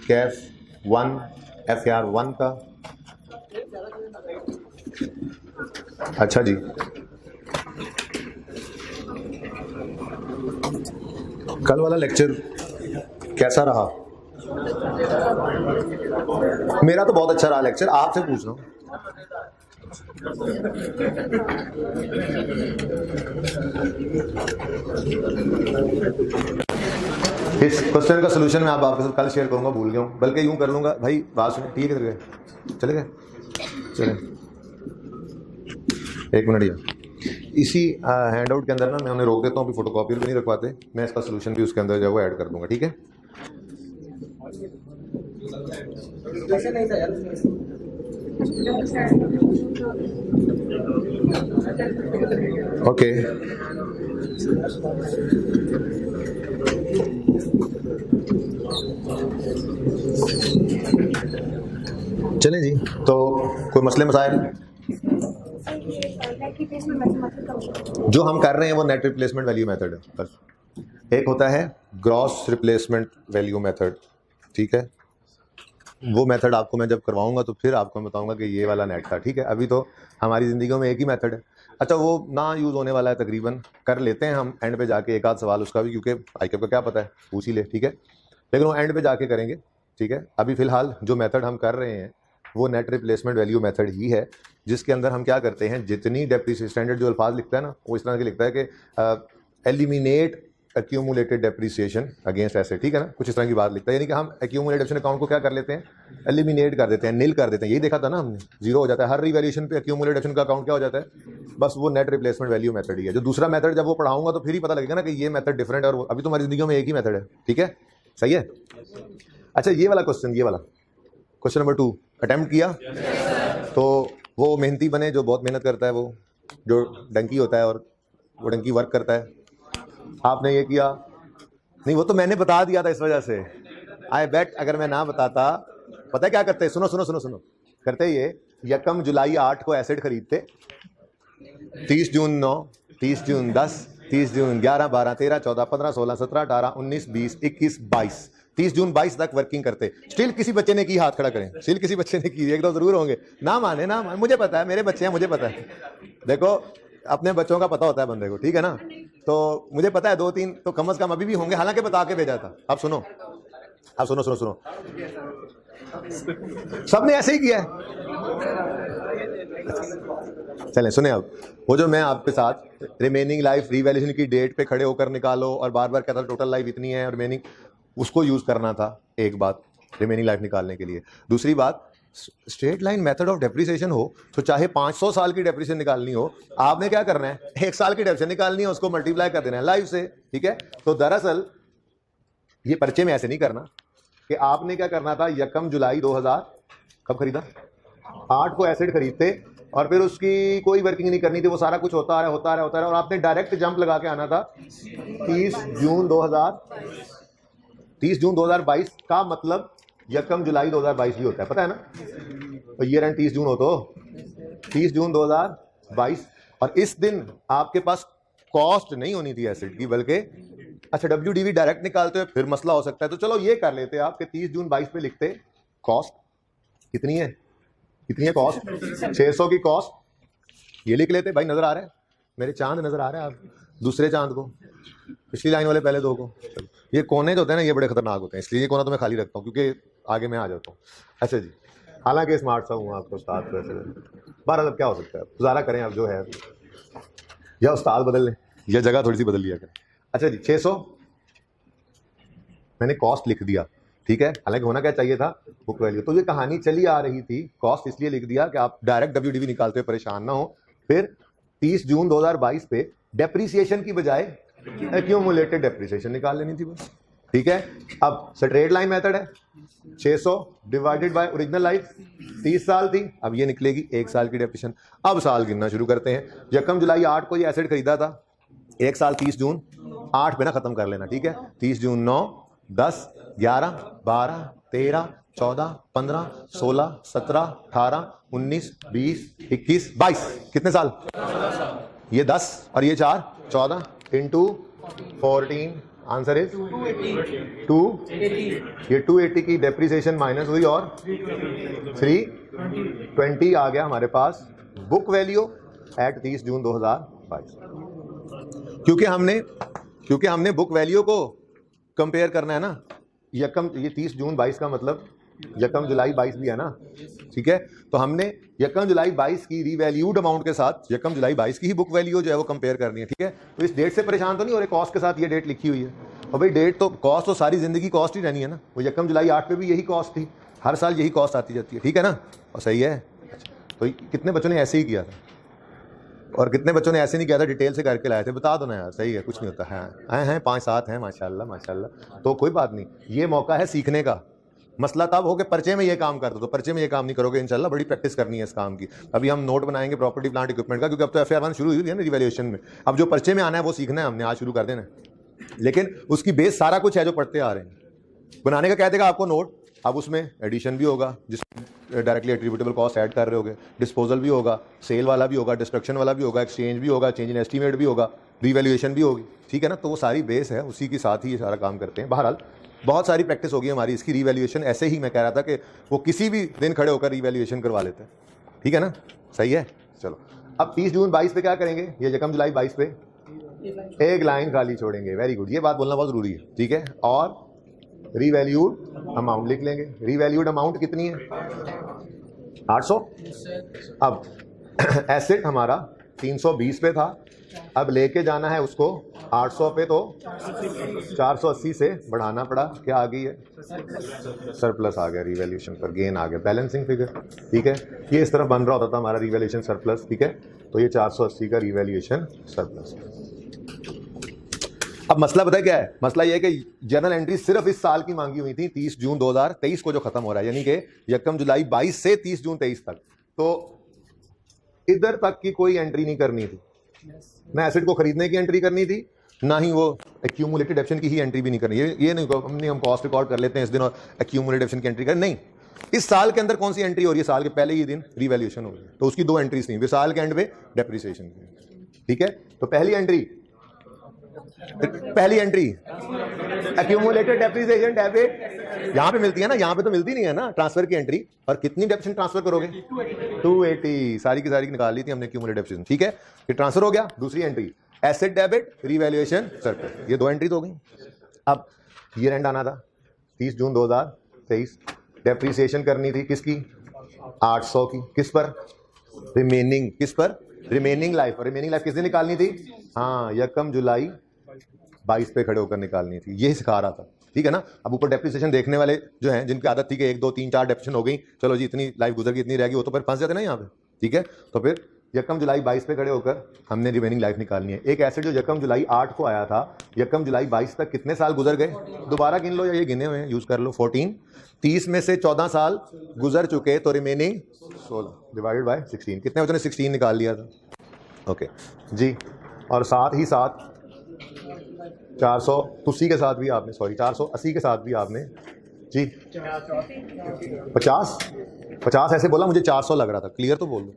Kaif 1 FAR 1 का। अच्छा जी, कल वाला लेक्चर कैसा रहा? मेरा तो बहुत अच्छा रहा लेक्चर, आपसे पूछ रहा हूँ। इस क्वेश्चन का सोल्यूशन मैं आपके साथ कल शेयर करूंगा, भूल गया हूँ, बल्कि यूं कर लूंगा भाई। बात सुनिए, ठीक है, किधर गए? चले गए? चले, एक मिनट यार। इसी हैंड आउट के अंदर ना मैं उन्हें रोक देता हूँ, अभी फोटोकॉपी भी नहीं रखवाते, मैं इसका सोल्यूशन भी उसके अंदर जो है वो ऐड कर दूंगा, ठीक है? ओके, चलें जी। तो कोई मसले मसाइल जो हम कर रहे हैं वो नेट रिप्लेसमेंट वैल्यू मेथड है बस। एक होता है ग्रॉस रिप्लेसमेंट वैल्यू मेथड, ठीक है? वो मेथड आपको मैं जब करवाऊंगा तो फिर आपको मैं बताऊंगा कि ये वाला नेट था, ठीक है? अभी तो हमारी ज़िंदगी में एक ही मेथड है। अच्छा, वो ना यूज़ होने वाला है तकरीबन, कर लेते हैं हम एंड पे जाके एक आध सवाल उसका भी, क्योंकि आईकेप का क्या पता है, पूछ ही ले, ठीक है? लेकिन वो एंड पे जाके करेंगे, ठीक है? अभी फ़िलहाल जो मेथड हम कर रहे हैं वो नेट रिप्लेसमेंट वैल्यू मेथड ही है, जिसके अंदर हम क्या करते हैं, जितनी डेप्रिसिएशन स्टैंडर्ड जो अल्फाज लिखता है ना, वो इस तरह के लिखता है कि eliminate accumulated depreciation against asset, ठीक है ना? कुछ इस तरह की बात लिखता है, यानी कि हम एक्यूमुलेटेड अकाउंट को क्या कर लेते हैं, एलिमिनेट कर देते हैं, नील कर देते हैं। यही देखा था ना हमने, जीरो हो जाता है हर रिवैल्यूएशन पे, एक्यूमुलेटेड का अकाउंट क्या हो जाता है, बस वो नेट रिप्लेसमेंट वैल्यू मेथड ही है। जो दूसरा मेथड जब वो पढ़ाऊंगा तो फिर ही पता लगेगा ना कि ये मेथड डिफरेंट है, और अभी तो हमारी जिंदगी में एक ही मेथड है, ठीक है? सही है? अच्छा, ये वाला क्वेश्चन, ये वाला क्वेश्चन नंबर 2 अटेम्प्ट किया तो वो मेहनती बने जो बहुत मेहनत करता है, वो जो डंकी होता है और वो डंकी वर्क करता है। आपने ये किया नहीं, वो तो मैंने बता दिया था इस वजह से। आई बेट अगर मैं ना बताता, पता है क्या करते? सुनो सुनो सुनो सुनो, करते ये 1 जुलाई 8 को एसेट खरीदते, 30 जून 9, 30 जून 10, 30 जून 11, 12, 13, 14, 15, 16, 17, 18, 19, 20, 21, 22, 30 जून 22 तक वर्किंग करते। स्टिल किसी बच्चे ने की, हाथ खड़ा करें, स्टिल किसी बच्चे ने की, एक दो जरूर होंगे, ना माने ना माने, मुझे पता है, मेरे बच्चे हैं, मुझे पता है। देखो, अपने बच्चों का पता होता है बंदे को, ठीक है ना? तो मुझे पता है 2-3 तो कम से कम अभी भी होंगे, हालांकि बता के भेजा था। अब सुनो, अब सुनो सुनो सुनो, सबने ऐसे ही किया है। चलें सुने, अब वो जो मैं आपके साथ रिमेनिंग लाइफ रिवैल्यूएशन की डेट पे खड़े होकर निकालो और बार बार कहता था टोटल लाइफ इतनी है और रिमेनिंग, उसको यूज करना था। एक बात रिमेनिंग लाइफ निकालने के लिए। दूसरी बात, straight line method of depreciation हो तो चाहे 500 साल की डेप्रिसिएशन निकालनी हो, आपने क्या करना है, 1 साल की डेप्रिसिएशन निकालनी है, उसको मल्टीप्लाई कर देना है लाइफ से, ठीक है? तो दरअसल ये पर्चे में ऐसे नहीं करना कि आपने क्या करना था, 1 जुलाई 2000 कब खरीदा, 8 को एसेट खरीदते और फिर उसकी कोई वर्किंग नहीं करनी थी, वो सारा कुछ होता आ रहा है होता आ रहा है होता आ रहा है, और आपने डायरेक्ट जंप लगा के आना था 30 जून 2022 का मतलब 1 जुलाई 2022 भी होता है, पता है ना? तो ईयर एंड 30 जून हो तो 30 जून 2022, और इस दिन आपके पास कॉस्ट नहीं होनी थी एसेट की, बल्कि अच्छा WDV डायरेक्ट निकालते हुए फिर मसला हो सकता है। तो चलो ये कर लेते आप कि 30 जून 22 पे लिखते कॉस्ट कितनी है, कितनी है कॉस्ट, 600 की कॉस्ट, ये लिख लेते भाई। नजर आ रहा है मेरे चांद, नजर आ रहा है आप दूसरे चांद को, पिछली लाइन वाले पहले 2 को। चलो, ये कोने जो होते हैं ना, ये बड़े खतरनाक होते हैं, इसलिए ये कोना तो मैं खाली रखता हूँ क्योंकि आगे मैं आ जाता हूँ। अच्छा जी, हालांकि स्मार्ट सा हूँ आपको उस्ताद वैसे, बहरहाल अब क्या हो सकता है, गुजारा करें अब जो है, या उस्ताद बदल लें या जगह थोड़ी सी बदल लिया करें। अच्छा जी, 600 मैंने कॉस्ट लिख दिया, ठीक है? हालांकि होना क्या चाहिए था, बुक वैल्यू। तो ये कहानी चली आ रही थी, कॉस्ट इसलिए लिख दिया कि आप डायरेक्ट WDV निकालते हुए परेशान ना हो। फिर 30 जून 2022 पे डेप्रिसिएशन की बजाय एक्यूमुलेटेड डेप्रिसिएशन निकाल लेनी थी बस, ठीक है? अब स्ट्रेट लाइन मेथड है, 600 डिवाइडेड बाय ओरिजिनल लाइफ 30 साल थी, अब ये निकलेगी 1 साल की डेप्रिसिएशन। अब साल गिनना शुरू करते हैं। 1 जुलाई 8 को ये एसेट खरीदा था, 1 साल 30 जून 8 पे ना खत्म कर लेना, ठीक है? 30 जून 9, 10, 11, 12, 13, 14, 15, 16, 17, 18, 19, 20, 21, 22, कितने साल? ये 10 और ये 4, 14 इंटू 14 आंसर इज 280। ये 280 की डेप्रिसिएशन माइनस हुई और 320 आ गया हमारे पास बुक वैल्यू एट 30 जून 2022। क्योंकि हमने बुक वैल्यू को कंपेयर करना है ना, यकम ये 30 जून 22 का मतलब यकम जुलाई 22 भी है ना, ठीक है। तो हमने यकम जुलाई 22 की रीवैल्यूड अमाउंट के साथ यकम जुलाई 22 की ही बुक वैल्यू जो है वो कंपेयर करनी है, ठीक है। तो इस डेट से परेशान तो नहीं हो रहे, कॉस्ट के साथ ये डेट लिखी हुई है। और भाई डेट तो कॉस्ट तो सारी जिंदगी कॉस्ट ही रहनी है ना, वो यकम जुलाई 8 पे भी यही कॉस्ट थी, हर साल यही कॉस्ट आती जाती है, ठीक है ना। और सही है। तो कितने बच्चों ने ऐसे ही किया था और कितने बच्चों ने ऐसे नहीं किया था, डिटेल से करके लाए थे, बता दो ना यार। सही है, कुछ नहीं होता है, हैं 5-7 हैं माशाल्लाह माशाल्लाह। तो कोई बात नहीं, ये मौका है सीखने का। मसला तब हो कि पर्चे में ये काम कर दो, तो पर्चे में ये काम नहीं करोगे इंशाल्लाह, बड़ी प्रैक्टिस करनी है इस काम की। अभी हम नोट बनाएंगे प्रॉपर्टी प्लांट इक्विपमेंट का, क्योंकि अब तो FR1 शुरू हुई है ना रिवैल्यूएशन में। अब जो पर्चे में आना है वो सीखना है हमने, आज शुरू कर देना है। लेकिन उसकी बेस सारा कुछ है जो पढ़ते आ रहे हैं। बनाने का कह देगा आपको नोट, अब उसमें एडिशन भी होगा जिसमें डायरेक्टली एट्रीब्यूटेबल कॉस्ट ऐड कर रहे होगे, डिस्पोजल भी होगा, सेल वाला भी होगा, डिस्ट्रक्शन वाला भी होगा, एक्सचेंज भी होगा, चेंज इन एस्टीमेट भी होगा, रिवैल्यूएशन भी होगी, ठीक है ना। तो वो सारी बेस है, उसी के साथ ही ये सारा काम करते हैं। बहरहाल बहुत सारी प्रैक्टिस होगी हमारी इसकी। रिवैल्यूएशन ऐसे ही मैं कह रहा था कि वो किसी भी दिन खड़े होकर रिवैल्यूएशन करवा लेते हैं, ठीक है ना। सही है, चलो अब 30 जून 22 पे क्या करेंगे, ये यकम जुलाई 22 पे एक लाइन खाली छोड़ेंगे। वेरी गुड, ये बात बोलना बहुत जरूरी है, ठीक है। और रीवैल्यूड अमाउंट लिख लेंगे। रीवैल्यूड अमाउंट कितनी है, 800। अब एसेट हमारा 320 पे था, अब लेके जाना है उसको 800 पे, तो 480 से बढ़ाना पड़ा। क्या आ गई है, सरप्लस आ गया रिवैल्यूएशन पर, गेन आ गया, बैलेंसिंग फिगर, ठीक है। ये इस तरफ बन रहा होता था हमारा रिवैल्यूएशन सरप्लस, ठीक है। तो ये 480 का रिवैल्यूएशन सरप्लस। अब मसला पता है क्या है, मसला ये है कि जर्नल एंट्री सिर्फ इस साल की मांगी हुई थी, 30 जून 2023 को जो खत्म हो रहा है, यानी कि यकम जुलाई 22 से 30 जून 23 तक। तो इधर तक की कोई एंट्री नहीं करनी थी, ना एसेट को खरीदने की एंट्री करनी थी, ना ही वो एक्यूमुलेटेड एप्शन की ही एंट्री भी नहीं करनी। ये नहीं हम कॉस्ट रिकॉर्ड कर लेते हैं इस दिन और एक्यूमुलेटेड एप्शन की एंट्री करें, नहीं। इस साल के अंदर कौन सी एंट्री हो रही है, साल के पहले ही दिन रिवैल्यूएशन हो रही है, तो उसकी 2 एंट्रीज नहीं, साल के एंड पे डेप्रिसिएशन की, ठीक है। तो पहली एंट्री एक्यूमुलेटेड डेप्रिसिएशन डेबिट, यहां पे मिलती है ना, यहां पे तो मिलती नहीं है ना ट्रांसफर की एंट्री। और कितनी डेप्रिसिएशन ट्रांसफर करोगे, 280, सारी की सारी निकाल ली थी हमने एक्यूमुलेटेड डेप्रिसिएशन, ठीक है। ये ट्रांसफर हो गया। दूसरी entry asset debit revaluation surplus, ये 2 एंट्री हो गई। अब ईयर एंड आना था 30 जून 2023, डेप्रिसिएशन करनी थी किसकी, 800 की, किस पर, रिमेनिंग, किस पर, रिमेनिंग लाइफ। रिमेनिंग लाइफ किस दिन निकालनी थी, हाँ यकम जुलाई 22 पे खड़े होकर निकालनी थी, यही सिखा रहा था, ठीक है ना। अब ऊपर डेप्रिसिएशन देखने वाले जो हैं, जिनकी आदत थी कि 1 2 3 4 डेप्रिसिएशन हो गई, चलो जी इतनी लाइफ गुजर गई, इतनी रह गई, वो तो फिर फंस जाते ना यहाँ पे, ठीक है। तो फिर यकम जुलाई 22 पे खड़े होकर हमने रिमेनिंग लाइफ निकालनी है। एक एसेट जो यकम जुलाई 8 को आया था, यकम जुलाई 22 तक कितने साल गुजर गए, दोबारा गिन लो या ये गिने हुए हैं यूज कर लो, 14। 30 में से 14 साल गुजर चुके, तो रिमेनिंग 16 डिवाइडेड बाय 16, कितने बच्चों ने 16 निकाल लिया था, ओके जी। और साथ ही साथ 400 उसी के साथ भी आपने, सॉरी 480 के साथ भी आपने जी 50 ऐसे बोला, मुझे 400 लग रहा था, क्लियर तो बोल दो।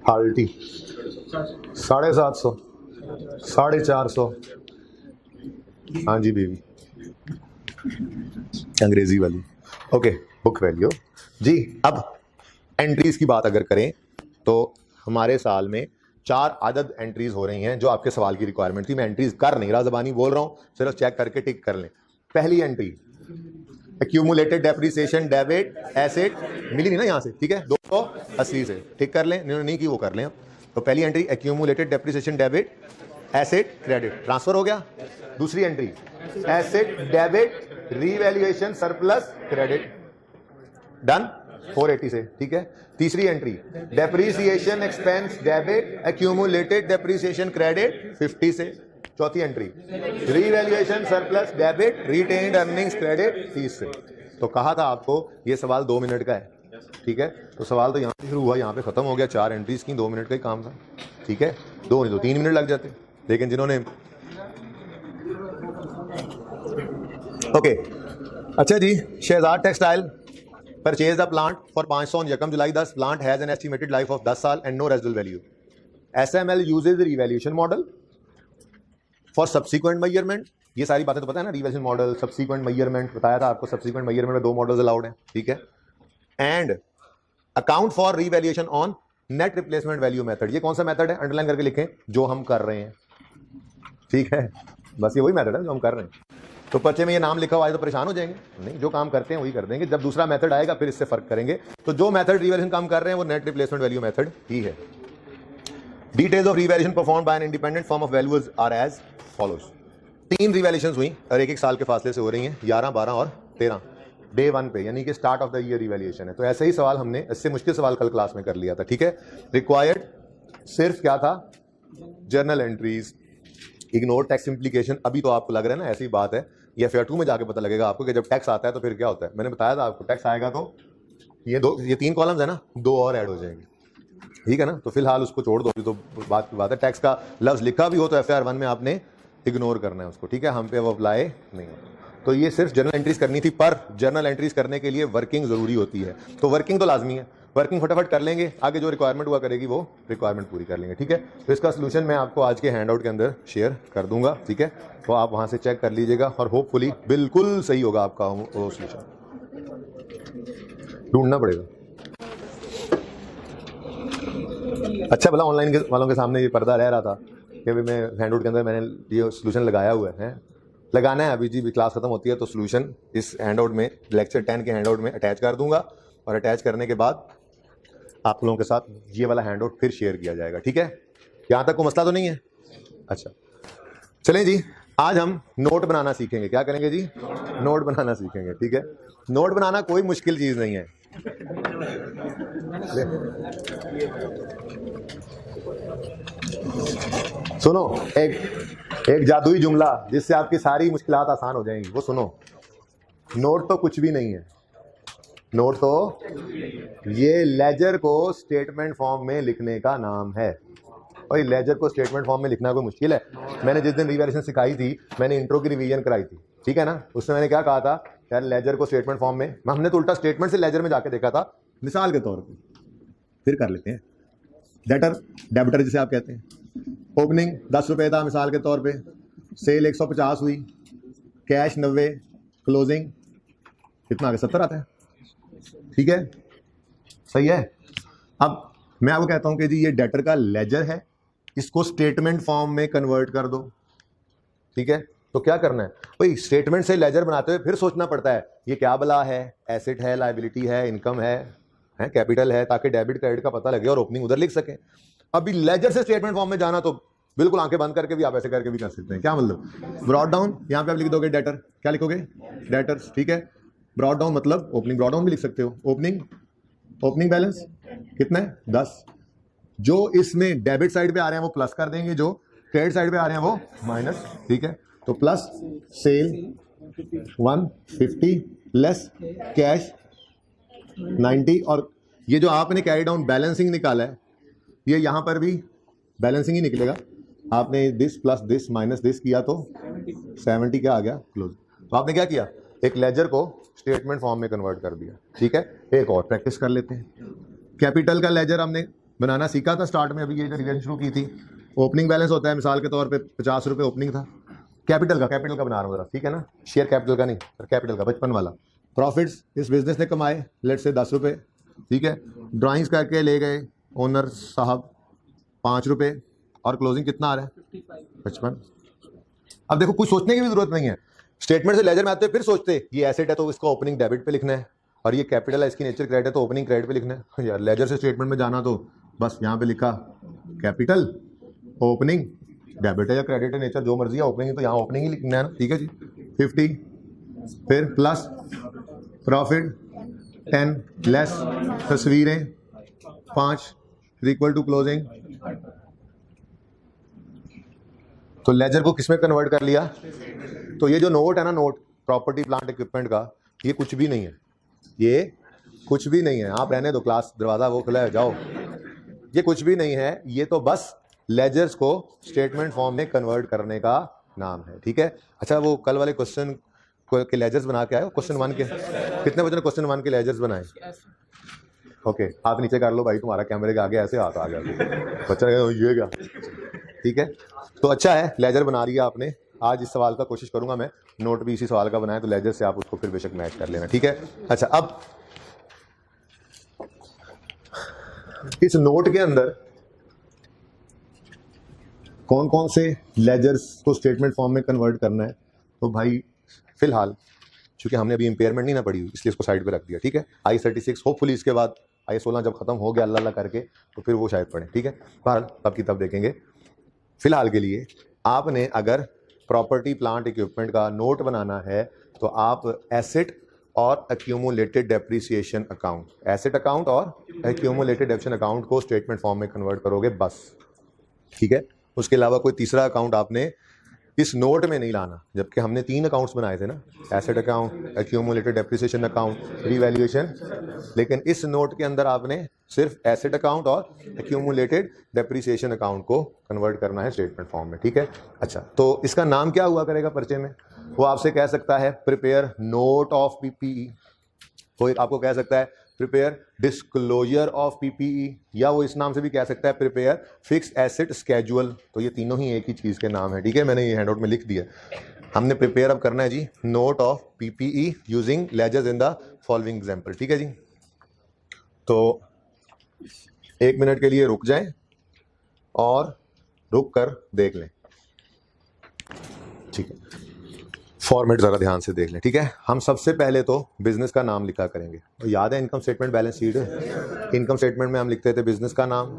30 750 450, हाँ जी बेबी, अंग्रेजी वाली, ओके। बुक वैल्यू जी। अब एंट्रीज की बात अगर करें तो हमारे साल में 4 अदद एंट्रीज हो रही हैं, जो आपके सवाल की रिक्वायरमेंट थी। मैं एंट्रीज कर नहीं रहा, ज़बानी बोल रहा हूं, सिर्फ चेक करके टिक कर लें। पहली entry accumulated depreciation debit asset, मिली नहीं ना यहाँ से, ठीक है, 280 से टिक कर लें, नहीं की वो कर लें। तो पहली entry accumulated depreciation debit asset credit, transfer हो गया। दूसरी entry asset debit revaluation surplus credit, done 480 से, ठीक है। तीसरी entry depreciation expense debit accumulated depreciation credit 50 से। चौथी entry revaluation surplus debit retained earnings credit 30 से। तो कहा था आपको ये सवाल 2 मिनट का है, ठीक है। तो सवाल तो यहाँ से शुरू हुआ, यहाँ पे खत्म हो गया। 4 एंट्रीज की, 2 मिनट का ही काम था, ठीक है। 2 नहीं तो 3 मिनट लग जाते, लेकिन जिन्होंने ओके। अच्छा जी, Shahzad textile purchase the plant for 500 यकम जुलाई 10, plant has an estimated life of 10 साल and no residual value. SML uses revaluation model for subsequent measurement. ये सारी बातें तो पता है ना, रिवैल्यूएशन मॉडल, सब्सीक्वेंट मेजरमेंट बताया था आपको, सब्सीक्वेंट मेजरमेंट में 2 मॉडल्स अलाउड हैं, ठीक है। And account for revaluation on net replacement value method. ये कौन सा मेथड है, अंडरलाइन करके लिखें, जो हम कर रहे हैं, ठीक है। बस ये वही मेथड है जो हम कर रहे हैं। तो पर्चे में ये नाम लिखा हुआ है तो परेशान हो जाएंगे, नहीं, जो काम करते हैं वही कर देंगे। जब दूसरा मेथड आएगा फिर इससे फर्क करेंगे। तो जो मेथड रिवैल्यूएशन काम कर रहे हैं वो नेट रिप्लेसमेंट वैल्यू मेथड ही है। Details of revaluation performed by an independent firm of valuers are as follows. 3 revaluations हुई और 1-1 साल के फासले से हो रही हैं, 11, 12 और 13, डे 1 पे, यानी कि start of the year revaluation है। तो ऐसे ही सवाल हमने, इससे मुश्किल सवाल कल क्लास में कर लिया था, ठीक है। रिक्वायर्ड सिर्फ क्या था, journal entries, ignore tax implication. अभी तो आपको लग रहा है ना ऐसी बात है, ये FAR 2 में जाके पता लगेगा आपको कि जब टैक्स आता है तो फिर क्या होता है। मैंने बताया था आपको, टैक्स आएगा तो ये 3 कॉलम्स है ना, 2 और ऐड हो जाएंगे, ठीक है ना। तो फिलहाल उसको छोड़ दो, तो बात है। टैक्स का लफ्ज लिखा भी हो तो FAR 1 में आपने इग्नोर करना है उसको, ठीक है। हम पे वो अप्लाई नहीं होता। तो ये सिर्फ जर्नल एंट्रीज करनी थी, पर जर्नल एंट्रीज करने के लिए वर्किंग जरूरी होती है। तो वर्किंग तो लाजमी है, वर्किंग फटाफट कर लेंगे, आगे जो रिक्वायरमेंट हुआ करेगी वो रिक्वायरमेंट पूरी कर लेंगे, ठीक है। तो इसका सोल्यूशन मैं आपको आज के हैंडआउट के अंदर शेयर कर दूंगा, ठीक है। तो आप वहां से चेक कर लीजिएगा और होपफुली बिल्कुल सही होगा आपका वो सोल्यूशन। ढूंढना पड़ेगा। अच्छा भला ऑनलाइन वालों के सामने ये पर्दा रह रहा था कि मैं हैंडआउट के अंदर मैंने ये सोल्यूशन लगाया हुआ है, लगाना है अभी जी, भी क्लास खत्म होती है तो सोल्यूशन इस हैंडआउट में, लेक्चर 10 के हैंडआउट में अटैच कर दूंगा और अटैच करने के बाद आप लोगों के साथ ये वाला हैंडआउट फिर शेयर किया जाएगा, ठीक है। यहाँ तक कोई मसला तो नहीं है। अच्छा चलें जी, आज हम नोट बनाना सीखेंगे। क्या करेंगे जी, नोट बनाना सीखेंगे, ठीक है। नोट बनाना कोई मुश्किल चीज नहीं है। सुनो, एक जादुई जुमला जिससे आपकी सारी मुश्किलात आसान हो जाएंगी, वो सुनो। नोट तो कुछ भी नहीं है, नोट तो ये लेजर को स्टेटमेंट फॉर्म में लिखने का नाम है। और लेजर को स्टेटमेंट फॉर्म में लिखना कोई मुश्किल है? मैंने जिस दिन रिवैल्यूएशन सिखाई थी, मैंने इंट्रो की रिवीजन कराई थी, ठीक है ना। उसमें मैंने क्या कहा था, यार लेजर को स्टेटमेंट फॉर्म में, हमने तो उल्टा स्टेटमेंट से लेजर में जाके देखा था। मिसाल के तौर पे फिर कर लेते हैं। डेटर, डेबिटर जिसे आप कहते हैं, ओपनिंग 10 रुपये था मिसाल के तौर पे, सेल 150 हुई, कैश 90, क्लोजिंग कितना आ गया, 70 आता है, ठीक है, सही है। अब मैं आपको कहता हूं कि जी ये डेटर का लेजर है, इसको स्टेटमेंट फॉर्म में कन्वर्ट कर दो, ठीक है। तो क्या करना है भाई, स्टेटमेंट से लेजर बनाते हुए फिर सोचना पड़ता है ये क्या बला है, एसेट है, लायबिलिटी है, इनकम है, कैपिटल है, ताकि डेबिट क्रेडिट का पता लगे और ओपनिंग उधर लिख सके। अभी लेजर से स्टेटमेंट फॉर्म में जाना तो बिल्कुल आंखें बंद करके भी आप ऐसे करके भी कर सकते हैं। क्या मतलब, ब्रॉट डाउन, यहाँ पे आप लिख दोगे डेटर, क्या लिखोगे, डेटर्स, ठीक है। ब्रॉट डाउन मतलब ओपनिंग, ब्रॉट डाउन भी लिख सकते हो। ओपनिंग बैलेंस कितना है, 10। जो इसमें डेबिट साइड पे आ रहे हैं वो प्लस कर देंगे, जो क्रेडिट साइड पे आ रहे हैं वो माइनस, ठीक है। तो प्लस सेल 150 लेस कैश 90, और ये जो आपने कैरी डाउन बैलेंसिंग निकाला है, ये यहाँ पर भी बैलेंसिंग ही निकलेगा। आपने this plus this minus this किया तो 70 क्या आ गया, क्लोज। तो आपने क्या किया, एक लेजर को स्टेटमेंट फॉर्म में कन्वर्ट कर दिया, ठीक है। एक और प्रैक्टिस कर लेते हैं। कैपिटल का लेजर हमने बनाना सीखा था स्टार्ट में, अभी ये जो रिवीजन शुरू की थी। ओपनिंग बैलेंस होता है मिसाल के तौर पे 50 रुपये ओपनिंग था। कैपिटल का बना रहा हूँ जरा, ठीक है ना, शेयर कैपिटल का नहीं, कैपिटल का, बचपन वाला। प्रॉफिट्स इस बिजनेस ने कमाए लेट से 10 रुपये, ठीक है। ड्राइंग्स करके ले गए ओनर साहब 5 रुपये, और क्लोजिंग कितना आ रहा है, 55। अब देखो कुछ सोचने की भी जरूरत नहीं है, स्टेटमेंट से लेजर में आते फिर सोचते ये एसेट है तो इसको ओपनिंग डेबिट पे लिखना है, और ये कैपिटल है इसकी नेचर क्रेडिट है तो ओपनिंग क्रेडिट पे लिखना है। यार लेजर से स्टेटमेंट में जाना तो बस यहाँ पे लिखा कैपिटल, ओपनिंग, डेबिट है या क्रेडिट है नेचर जो मर्जी है, ओपनिंग तो यहाँ ओपनिंग ही लिखना है ना, ठीक है जी। 50 फिर प्लस प्रॉफिट 10 लेस तस्वीरें 5 इक्वल टू क्लोजिंग। तो लेजर को किसमें कन्वर्ट कर लिया। तो ये जो नोट है ना, नोट प्रॉपर्टी प्लांट इक्विपमेंट का, ये कुछ भी नहीं है, ये कुछ भी नहीं है। आप रहने दो, क्लास दरवाजा वो खुला है, जाओ। ये कुछ भी नहीं है, ये तो बस लेजर्स को स्टेटमेंट फॉर्म में कन्वर्ट करने का नाम है, ठीक है। अच्छा वो कल वाले क्वेश्चन के लेजर्स बना के आए, क्वेश्चन 1 के कितने बच्चों ने क्वेश्चन 1 के लेजर्स बनाए, ओके, हाथ नीचे कर लो भाई, तुम्हारा कैमरे के आगे ऐसे हाथ आ गया बच्चा ये क्या, ठीक है। तो अच्छा है, लेजर बना लिया आपने। आज इस सवाल का कोशिश करूंगा मैं, नोट भी इसी सवाल का बनाए, तो लेजर से आप उसको फिर बेशक मैच कर लेना, ठीक है। अच्छा, अब इस नोट के अंदर कौन कौन से लेजर्स को स्टेटमेंट फॉर्म में कन्वर्ट करना है, तो भाई फिलहाल चूंकि हमने अभी इंपेयरमेंट नहीं ना पढ़ी हुई, इसलिए इसको साइड पे रख दिया, ठीक है। I36 होपफुली इसके बाद I16 जब खत्म हो गया अल्लाह करके, तो फिर वो शायद पढ़ें, ठीक है। बहरहाल तब की तब देखेंगे। फिलहाल के लिए आपने अगर प्रॉपर्टी प्लांट इक्विपमेंट का नोट बनाना है, तो आप एसेट और accumulated depreciation account, asset account और एक्यूमुलेटेड डेप्रिसिएशन अकाउंट को स्टेटमेंट फॉर्म में कन्वर्ट करोगे बस, ठीक है। उसके अलावा कोई तीसरा अकाउंट आपने इस नोट में नहीं लाना, जबकि हमने 3 अकाउंट्स बनाए थे ना, asset account, accumulated depreciation account, revaluation. लेकिन इस नोट के अंदर आपने सिर्फ एसेट अकाउंट और एक्यूमुलेटेड डेप्रिसिएशन अकाउंट को कन्वर्ट करना है स्टेटमेंट फॉर्म में, ठीक है। अच्छा, तो इसका नाम क्या हुआ करेगा पर्चे में? वो आपसे कह सकता है प्रिपेयर नोट ऑफ पीपीई, कोई आपको कह सकता है प्रिपेयर डिस्क्लोजर ऑफ पीपीई, या वो इस नाम से भी कह सकता है प्रिपेयर फिक्स एसेट स्केड्यूल। तो ये तीनों ही एक ही चीज़ के नाम है, ठीक है। मैंने ये हैंडआउट में लिख दिया। हमने प्रिपेयर अब करना है जी note of PPE using ledgers in the following example, ठीक है जी। तो 1 मिनट के लिए रुक जाएं और रुक कर देख लें, ठीक है। फॉर्मेट ज़रा ध्यान से देख लें, ठीक है। हम सबसे पहले तो बिजनेस का नाम लिखा करेंगे, तो याद है income statement balance sheet, income statement में हम लिखते थे बिजनेस का नाम,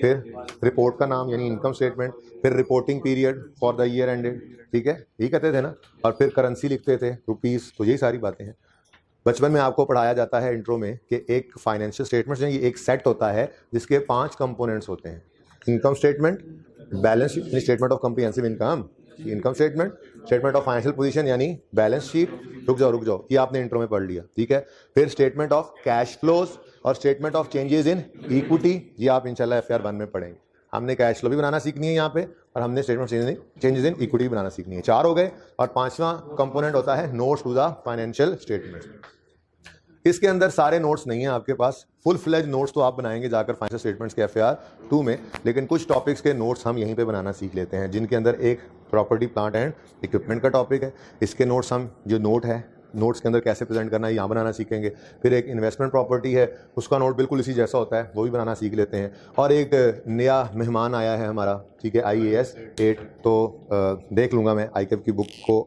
फिर रिपोर्ट का नाम यानी इनकम स्टेटमेंट, फिर reporting period for the year ended, ठीक है, यही कहते थे ना, और फिर करेंसी लिखते थे रुपीज़। तो यही सारी बातें हैं। बचपन में आपको पढ़ाया जाता है इंट्रो में कि एक फाइनेंशियल स्टेटमेंट ये एक सेट होता है जिसके 5 कंपोनेंट्स होते हैं, income statement, balance sheet statement of comprehensive income, income statement, statement of financial position यानी बैलेंस शीट, रुक जाओ, ये आपने इंट्रो में पढ़ लिया, ठीक है। फिर स्टेटमेंट ऑफ कैश फ्लोज और statement of changes in equity, ये आप इंशाल्लाह FR 1 में पढ़ेंगे। हमने कैश फ्लो भी बनाना सीखनी है यहाँ पे, और हमने स्टेटमेंट चेंजेस इन इक्विटी भी बनाना सीखनी है। 4 हो गए, और 5वां कंपोनेंट होता है notes to the financial statement. इसके अंदर सारे नोट्स नहीं है आपके पास, फुल फ्लेज नोट्स तो आप बनाएंगे जाकर फाइनेंशियल स्टेटमेंट्स के FR 2 में, लेकिन कुछ टॉपिक्स के नोट्स हम यहीं पे बनाना सीख लेते हैं, जिनके अंदर एक प्रॉपर्टी प्लांट एंड इक्विपमेंट का टॉपिक है। इसके नोट्स हम जो नोट है, नोट्स के अंदर कैसे प्रेजेंट करना है यहाँ बनाना सीखेंगे। फिर एक इन्वेस्टमेंट प्रॉपर्टी है, उसका नोट बिल्कुल इसी जैसा होता है, वो भी बनाना सीख लेते हैं। और एक नया मेहमान आया है हमारा, ठीक है, IAS 8, तो देख लूँगा मैं ICAP की बुक को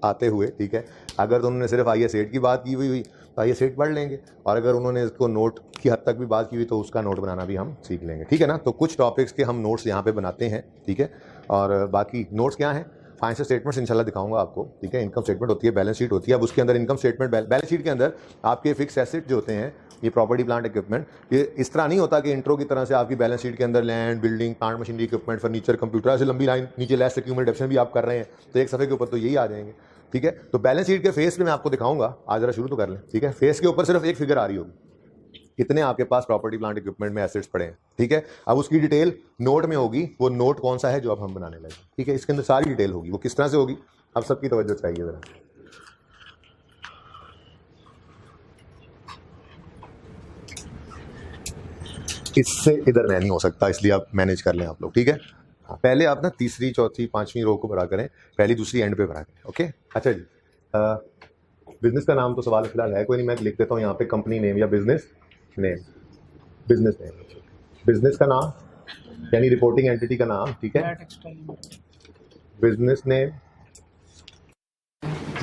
आते हुए, ठीक है। अगर तो उन्होंने सिर्फ IAS 8 की बात की हुई तो IAS 8 पढ़ लेंगे, और अगर उन्होंने इसको नोट की हद तक भी बात की हुई तो उसका नोट बनाना भी हम सीख लेंगे, ठीक है ना। तो कुछ टॉपिक्स के हम नोट्स यहाँ पे बनाते हैं, ठीक है। और बाकी नोट्स क्या हैं, फाइनेंशियल स्टेटमेंट्स इंशाल्लाह दिखाऊंगा आपको, ठीक है। इनकम स्टेटमेंट होती है, बैलेंस शीट होती है। अब उसके अंदर इनकम स्टेटमेंट, बैलेंस शीट के अंदर आपके फिक्स एसेट जो होते हैं, ये प्रॉपर्टी प्लांट इक्विपमेंट, ये इस तरह नहीं होता कि इंट्रो की तरह से आपकी बैलेंस शीट के अंदर land, building, plant machinery, equipment, furniture, computer, ऐसे लंबी लाइन नीचे लेस एक्यूमुलेशन भी आप कर रहे हैं, तो एक सफ़े के ऊपर तो यही आ जाएंगे, ठीक है। तो बैलेंस शीट के फेस पे मैं आपको दिखाऊंगा, आज जरा शुरू तो कर लें, ठीक है। फेस के ऊपर सिर्फ एक फिगर आ रही होगी, कितने आपके पास प्रॉपर्टी प्लांट इक्विपमेंट में एसेट्स पड़े हैं, ठीक है। अब उसकी डिटेल नोट में होगी, वो नोट कौन सा है जो अब हम बनाने लगे, ठीक है। इसके अंदर सारी डिटेल होगी, वो किस तरह से होगी, अब सबकी तवज्जो चाहिए जरा। इससे इधर नहीं हो सकता, इसलिए आप मैनेज कर लें आप लोग, ठीक है। पहले आप ना तीसरी, चौथी, 5वीं रो को भरा करें, पहली, दूसरी एंड पे भरा करें, ओके। अच्छा जी, बिजनेस का नाम तो सवाल फिलहाल है कोई नहीं, मैं लिख देता हूँ यहाँ पे कंपनी नेम या business name, business name, business का नाम यानी रिपोर्टिंग एंटिटी का नाम, ठीक है, बिजनेस नेम।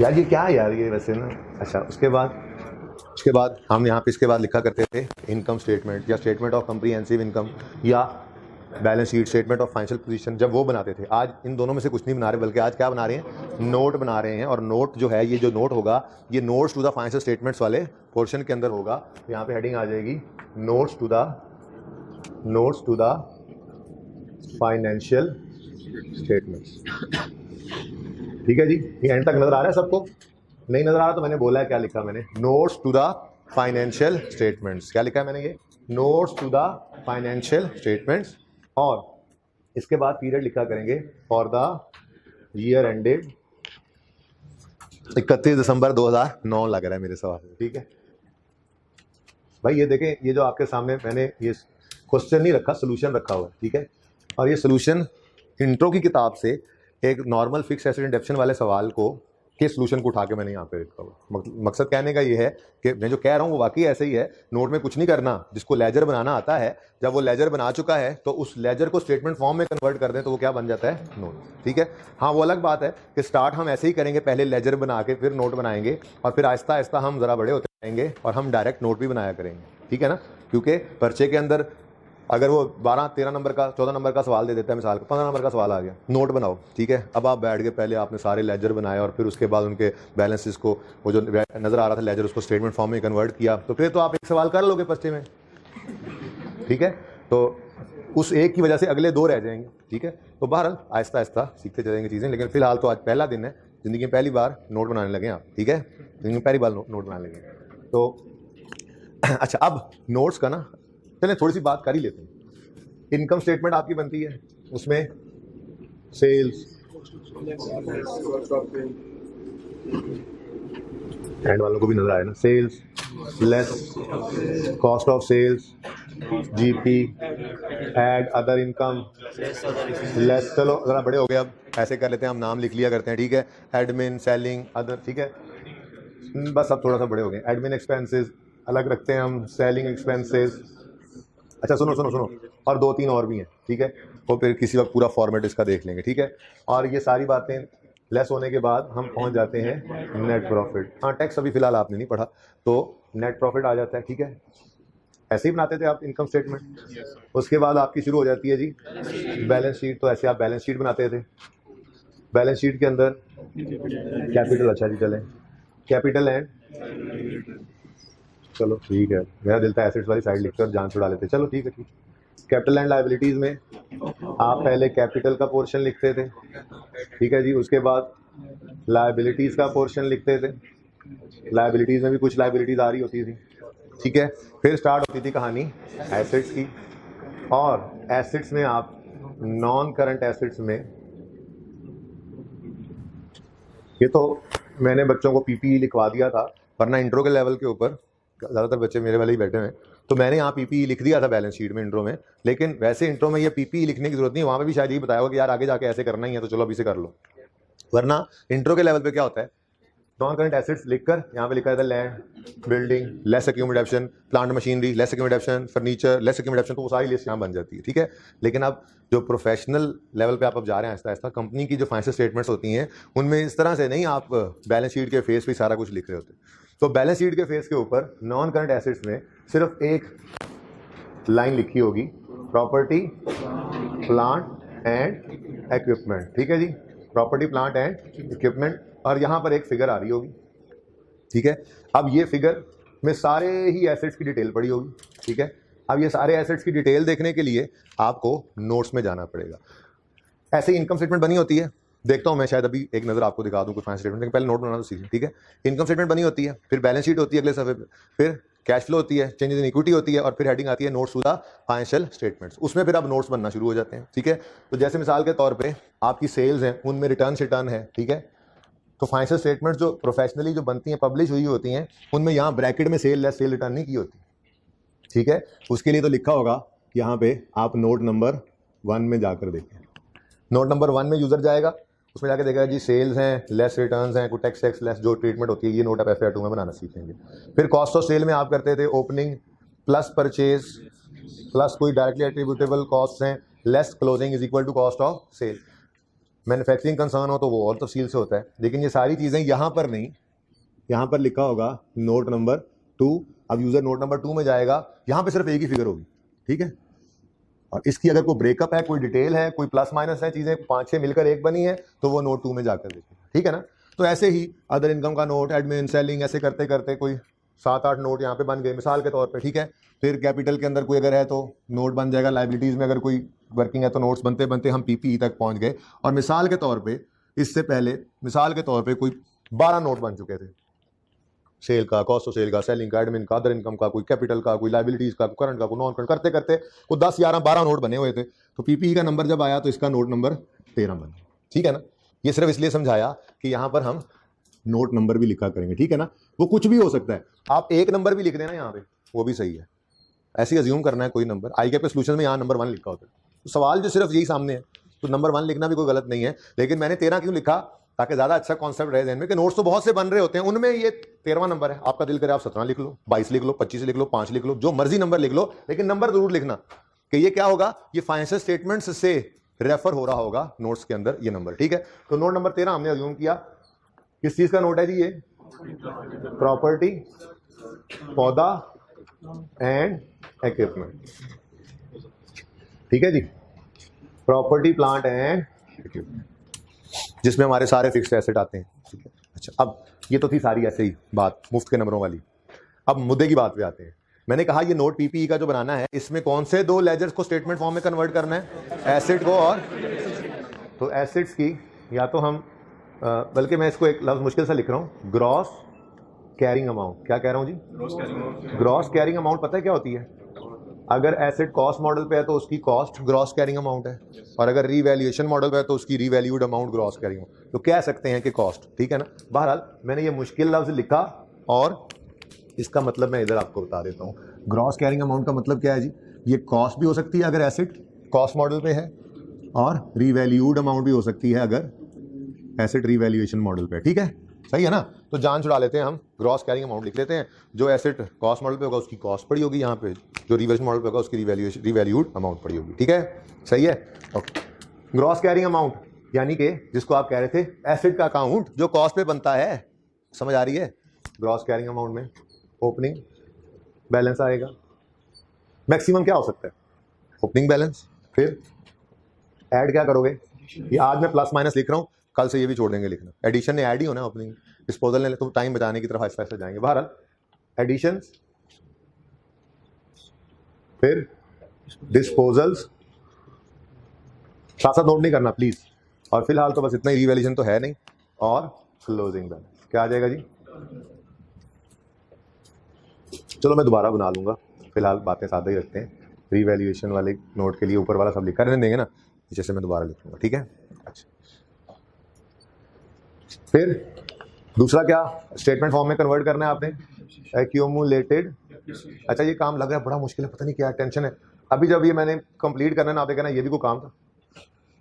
यार ये क्या है यार, ये वैसे ना, अच्छा उसके बाद हम यहाँ पे इसके बाद लिखा करते थे इनकम स्टेटमेंट या स्टेटमेंट ऑफ कॉम्प्रिहेंसिव इनकम या balance sheet, statement of financial position, जब वो बनाते थे। आज इन दोनों में से कुछ नहीं बना रहे, बल्कि आज क्या बना रहे हैं, नोट बना रहे हैं। और नोट जो है, ये जो नोट होगा, ये notes to the financial statements वाले पोर्शन के अंदर होगा। यहाँ पे हेडिंग आ जाएगी notes to the financial statements, ठीक है जी। ये एंड तक नजर आ रहा है सबको? नहीं नजर आ रहा तो मैंने बोला है, क्या लिखा मैंने, notes to the financial statements. क्या लिखा है मैंने, ये notes to the financial statements. और इसके बाद पीरियड लिखा करेंगे for the year ended 31 December 2009 लग रहा है मेरे सवाल से, ठीक है। भाई ये देखें, ये जो आपके सामने मैंने ये क्वेश्चन नहीं रखा, सोल्यूशन रखा हुआ है, ठीक है। और ये सोल्यूशन इंट्रो की किताब से एक नॉर्मल फिक्स एसिड इंडक्शन वाले सवाल को के सोल्यूशन को उठा के मैंने यहाँ पे रखा हुआ। मकसद कहने का ये है कि मैं जो कह रहा हूँ वो वाकई ऐसे ही है। नोट में कुछ नहीं करना, जिसको लेजर बनाना आता है, जब वो लेजर बना चुका है तो उस लेजर को स्टेटमेंट फॉर्म में कन्वर्ट कर दें तो वो क्या बन जाता है, नोट, ठीक है। हाँ, वो अलग बात है कि स्टार्ट हम ऐसे ही करेंगे, पहले लेजर बना के फिर नोट बनाएंगे, और फिर आहिस्ता आहिस्ता हम ज़रा बड़े होते जाएंगे और हम डायरेक्ट नोट भी बनाया करेंगे, ठीक है ना। क्योंकि पर्चे के अंदर अगर वो 12-13 नंबर का 14 नंबर का सवाल दे देता है, मिसाल का 15 नंबर का सवाल आ गया, नोट बनाओ, ठीक है। अब आप बैठ के पहले आपने सारे लेजर बनाए और फिर उसके बाद उनके बैलेंसेस को, वो जो नज़र आ रहा था लेजर, उसको स्टेटमेंट फॉर्म में कन्वर्ट किया, तो फिर तो आप एक सवाल कर लोगे पर्चे में, ठीक है। तो उस एक की वजह से अगले 2 रह जाएंगे, ठीक है। तो बहरहाल आहिस्ता आहिस्ता सीखते चलेंगे चीज़ें, लेकिन फिलहाल तो आज पहला दिन है, ज़िंदगी में पहली बार नोट बनाने लगे आप, ठीक है। ज़िंदगी में पहली बार नोट बनाने लगे तो अच्छा, अब नोट्स का ना चलें थोड़ी सी बात कर ही लेते हैं। इनकम स्टेटमेंट आपकी बनती है, उसमें सेल्स, एंड वालों को भी नजर आए ना, sales less cost of sales, GP add other income less, चलो जरा बड़े हो गए, अब ऐसे कर लेते हैं, हम नाम लिख लिया करते हैं, ठीक है। एडमिन, सेलिंग, अदर, ठीक है। बस अब थोड़ा सा बड़े हो गए, एडमिन एक्सपेंसेस अलग रखते हैं हम, सेलिंग एक्सपेंसेस। अच्छा सुनो सुनो सुनो, और 2-3 और भी हैं, ठीक है। तो फिर किसी वक्त पूरा फॉर्मेट इसका देख लेंगे, ठीक है। और ये सारी बातें लेस होने के बाद हम पहुंच जाते हैं नेट प्रॉफिट। हाँ, टैक्स अभी फिलहाल आपने नहीं पढ़ा, तो नेट प्रॉफिट आ जाता है, ठीक है। ऐसे ही बनाते थे आप इनकम स्टेटमेंट। उसके बाद आपकी शुरू हो जाती है जी बैलेंस शीट। तो ऐसे आप बैलेंस शीट बनाते थे। बैलेंस शीट के अंदर कैपिटल, अच्छा जी चलें, कैपिटल एंड, चलो ठीक है, मेरा दिल था एसेट्स वाली साइड लिखकर जान छुड़ा लेते, चलो ठीक है, ठीक। कैपिटल एंड लायबिलिटीज़ में आप पहले कैपिटल का पोर्शन लिखते थे, ठीक है जी। उसके बाद लायबिलिटीज़ का पोर्शन लिखते थे, लायबिलिटीज़ में भी कुछ लायबिलिटीज़ आ रही होती थी, ठीक है। फिर स्टार्ट होती थी कहानी एसेट्स की, और एसेट्स में आप नॉन करंट एसेट्स में, ये तो मैंने बच्चों को पीपीई लिखवा दिया था, वरना इंट्रो के लेवल के ऊपर ज़्यादातर बच्चे मेरे वाले ही बैठे हैं, तो मैंने यहाँ पीपीई लिख दिया था बैलेंस शीट में इंट्रो में। लेकिन वैसे इंट्रो में ये पीपीई लिखने की जरूरत नहीं है, वहाँ पे भी शायद यही बताया होगा कि यार आगे जाके ऐसे करना ही है, तो चलो अभी से कर लो। वरना इंट्रो के लेवल पे क्या होता है, नॉन करंट एसेट्स लिखकर यहाँ पे लिखा जाता है land, building, less accumulation, plant machinery, less accumulation, furniture, less accumulation, तो वो सारी लिस्ट यहाँ बन जाती है, ठीक है। लेकिन अब जो प्रोफेशनल लेवल पे आप अब जा रहे हैं आहिस्ता आहिस्ता, कंपनी की जो फाइनेंशियल स्टेटमेंट्स होती हैं उनमें इस तरह से नहीं आप बैलेंस शीट के फेस पे सारा कुछ लिख रहे होते। तो बैलेंस शीट के फेस के ऊपर नॉन करंट एसेट्स में सिर्फ एक लाइन लिखी होगी, प्रॉपर्टी, प्लांट एंड इक्विपमेंट, ठीक है जी, प्रॉपर्टी, प्लांट एंड इक्विपमेंट, और यहाँ पर एक फिगर आ रही होगी, ठीक है। अब ये फिगर में सारे ही एसेट्स की डिटेल पड़ी होगी, ठीक है। अब ये सारे एसेट्स की डिटेल देखने के लिए आपको नोट्स में जाना पड़ेगा। ऐसे ही इनकम स्टेटमेंट बनी होती है, देखता हूँ मैं शायद अभी एक नज़र आपको दिखा दूँ कुछ फाइनेंस स्टेटमेंट, लेकिन पहले नोट बनाना तो सीखें, ठीक है। इनकम स्टेटमेंट बनी होती है, फिर बैलेंस शीट होती है अगले सफ़े पे, फिर कैश फ्लो होती है, चेंजेस इन इक्विटी होती है, और फिर हेडिंग आती है notes to the financial statements. उसमें फिर अब नोट्स बनना शुरू हो जाते हैं, ठीक है। तो जैसे मिसाल के तौर पे आपकी सेल्स हैं, उनमें रिटर्न रिटर्न है, ठीक है। तो फाइनेंशियल स्टेटमेंट्स जो प्रोफेशनली जो बनती हैं, पब्लिश हुई होती हैं, उनमें यहाँ ब्रैकेट में सेल लेस सेल रिटर्न नहीं की होती, ठीक है। उसके लिए तो लिखा होगा यहाँ पे आप नोट नंबर 1 में जाकर देखें। नोट नंबर 1 में यूज़र जाएगा, उसमें जाके देखा जी सेल्स हैं, लेस रिटर्न्स हैं, कुछ टैक्स लेस जो ट्रीटमेंट होती है, ये नोट आप FAR 2 में बनाना सीखेंगे। फिर कॉस्ट ऑफ सेल में आप करते थे ओपनिंग प्लस परचेज प्लस कोई डायरेक्टली एट्रीब्यूटेबल कॉस्ट हैं, less closing is equal to cost of sale. Manufacturing concern हो तो वो और तफसील से होता है, लेकिन ये सारी चीज़ें यहाँ पर नहीं, यहाँ पर लिखा होगा नोट नंबर 2। अब यूज़र नोट नंबर 2 में जाएगा, यहाँ पे सिर्फ एक ही फिगर होगी, ठीक है। और इसकी अगर कोई ब्रेकअप है, कोई डिटेल है, कोई प्लस माइनस है, चीज़ें 5-6 मिलकर एक बनी है, तो वो नोट 2 में जाकर देखें, ठीक है ना। तो ऐसे ही अदर इनकम का नोट, एडमिन, सेलिंग, ऐसे करते करते कोई 7-8 नोट यहाँ पे बन गए मिसाल के तौर पे, ठीक है। फिर कैपिटल के अंदर कोई अगर है तो नोट बन जाएगा, लाइबिलिटीज़ में अगर कोई वर्किंग है तो नोट्स बनते बनते हम पीपीई तक पहुँच गए। और मिसाल के तौर पर इससे पहले मिसाल के तौर पर कोई 12 नोट बन चुके थे, सेल का, कॉस्ट ऑफ सेल का, सेलिंग का, एडमिन का, अदर इनकम का, कोई कैपिटल का, कोई लाइबिलिटीज़ का, कोई करंट का, कोई नॉन करंट, करते करते कोई 10, 11, 12 नोट बने हुए थे। तो पीपीई का नंबर जब आया तो इसका नोट नंबर 13 बना, ठीक है ना। ये सिर्फ इसलिए समझाया कि यहाँ पर हम नोट नंबर भी लिखा करेंगे, ठीक है ना। वो कुछ भी हो सकता है, आप एक नंबर भी लिख देना यहाँ पे, वो भी सही है। ऐसे ही अज्यूम करना है कोई नंबर। आई के पे सोल्यूशन में यहाँ नंबर 1 लिखा होता है, तो सवाल जो सिर्फ यही सामने है, तो नंबर 1 लिखना भी कोई गलत नहीं है। लेकिन मैंने 13 क्यों लिखा, ताकि ज़्यादा अच्छा कॉन्सेप्ट रहे ध्यान में कि नोट्स तो बहुत से बन रहे होते हैं, उनमें ये 13वां नंबर है। आपका दिल करे आप 17 लिख लो, 22 लिख लो, 25 लिख लो, 5 लिख लो, जो मर्जी नंबर लिख लो, लेकिन नंबर जरूर लिखना कि ये क्या होगा, ये फाइनेंशियल स्टेटमेंट्स से रेफर हो रहा होगा नोट्स के अंदर ये नंबर। ठीक है, तो नोट नंबर 13 हमने अज्यूम किया। किस चीज का नोट है जी ये? प्रॉपर्टी, पौधा एंड इक्विपमेंट। ठीक है जी, प्रॉपर्टी, प्लांट एंड इक्विपमेंट, जिसमें हमारे सारे फिक्स्ड एसेट आते हैं। ठीक है, अच्छा अब ये तो थी सारी ऐसे ही बात मुफ्त के नंबरों वाली। अब मुद्दे की बात पे आते हैं। मैंने कहा ये नोट पीपीई का जो बनाना है, इसमें कौन से 2 लेजर्स को स्टेटमेंट फॉर्म में कन्वर्ट करना है? एसेट को और, तो एसेट्स की या तो हम बल्कि मैं इसको एक लफ्ज मुश्किल से लिख रहा हूँ, ग्रॉस कैरिंग अमाउंट। क्या कह रहा हूँ जी? ग्रॉस कैरिंग अमाउंट पता है क्या होती है? अगर एसेट कॉस्ट मॉडल पे है तो उसकी कॉस्ट ग्रॉस कैरिंग अमाउंट है, और अगर रीवैल्यूएशन मॉडल पे है तो उसकी revalued amount gross carrying amount. तो कह सकते हैं कि कॉस्ट। ठीक है ना, बहरहाल मैंने ये मुश्किल लफ्ज लिखा और इसका मतलब मैं इधर आपको बता देता हूँ। ग्रॉस कैरिंग अमाउंट का मतलब क्या है जी? ये कॉस्ट भी हो सकती है अगर एसेट कॉस्ट मॉडल पे है, और रीवैल्यूड अमाउंट भी हो सकती है अगर एसेट रीवैल्यूएशन मॉडल पे। ठीक है, सही है ना? तो जान छुड़ा लेते हैं हम, ग्रॉस कैरिंग अमाउंट लिख लेते हैं। जो एसेट कॉस्ट मॉडल पे होगा उसकी कॉस्ट पड़ी होगी यहाँ पे, जो रिवैल्यूएशन मॉडल पे होगा उसकी रीवैल्यूड अमाउंट पड़ी होगी। ठीक है, सही है। ओके, ग्रॉस कैरिंग अमाउंट यानी कि जिसको आप कह रहे थे एसेट का अकाउंट जो कॉस्ट पे बनता है, समझ आ रही है? ग्रॉस कैरिंग अमाउंट में ओपनिंग बैलेंस आएगा। मैक्सिमम क्या हो सकता है? Opening balance. फिर ऐड क्या करोगे? ये आज मैं प्लस माइनस लिख रहा हूँ, कल से ये भी छोड़ देंगे लिखना। एडिशन ने ऐड ही होना है, ओपनिंग डिस्पोजल ने, तो टाइम बचाने की तरफ ऐसा ऐसा जाएंगे। बहरहाल एडिशन, फिर डिस्पोजल्स, साथ साथ नोट नहीं करना प्लीज। और फिलहाल तो बस इतना ही, रिवैल्यूएशन तो है नहीं, और क्लोजिंग बैलेंस। क्या आ जाएगा जी? चलो मैं दोबारा बना लूंगा, फिलहाल बातें सादा ही रखते हैं। रीवैल्यूएशन वाले नोट के लिए ऊपर वाला सब लिखा रहने देंगे ना, पीछे से मैं दोबारा लिखूंगा। ठीक है, अच्छा फिर दूसरा क्या स्टेटमेंट फॉर्म में कन्वर्ट करना है आपने? एक्यूमुलेटेड। अच्छा ये काम लग रहा है बड़ा मुश्किल है, पता नहीं क्या टेंशन है। अभी जब ये मैंने कंप्लीट करना है ना, आपने कहना ये भी कोई काम था।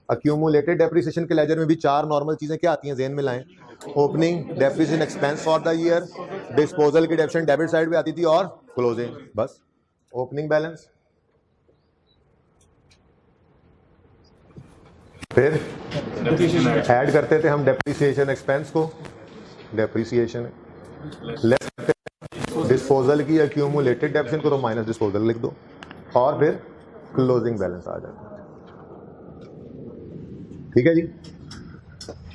एक्यूमुलेटेड डेप्रिसिएशन के लेजर में भी 4 नॉर्मल चीजें क्या आती हैं, ज़हन में लाएं। Opening depreciation expense for the year, disposal की डेप्रिसिएशन डेबिट साइड पे आती थी, और क्लोजिंग। बस ओपनिंग बैलेंस, फिर ऐड करते थे हम डेप्रिसिएशन एक्सपेंस को, डेप्रिसिएशन लेस डिस्पोजल की एक्यूमुलेटेड डेप्रिसिएशन को तो माइनस डिस्पोजल लिख दो, और फिर क्लोजिंग बैलेंस आ जाता है। ठीक है जी,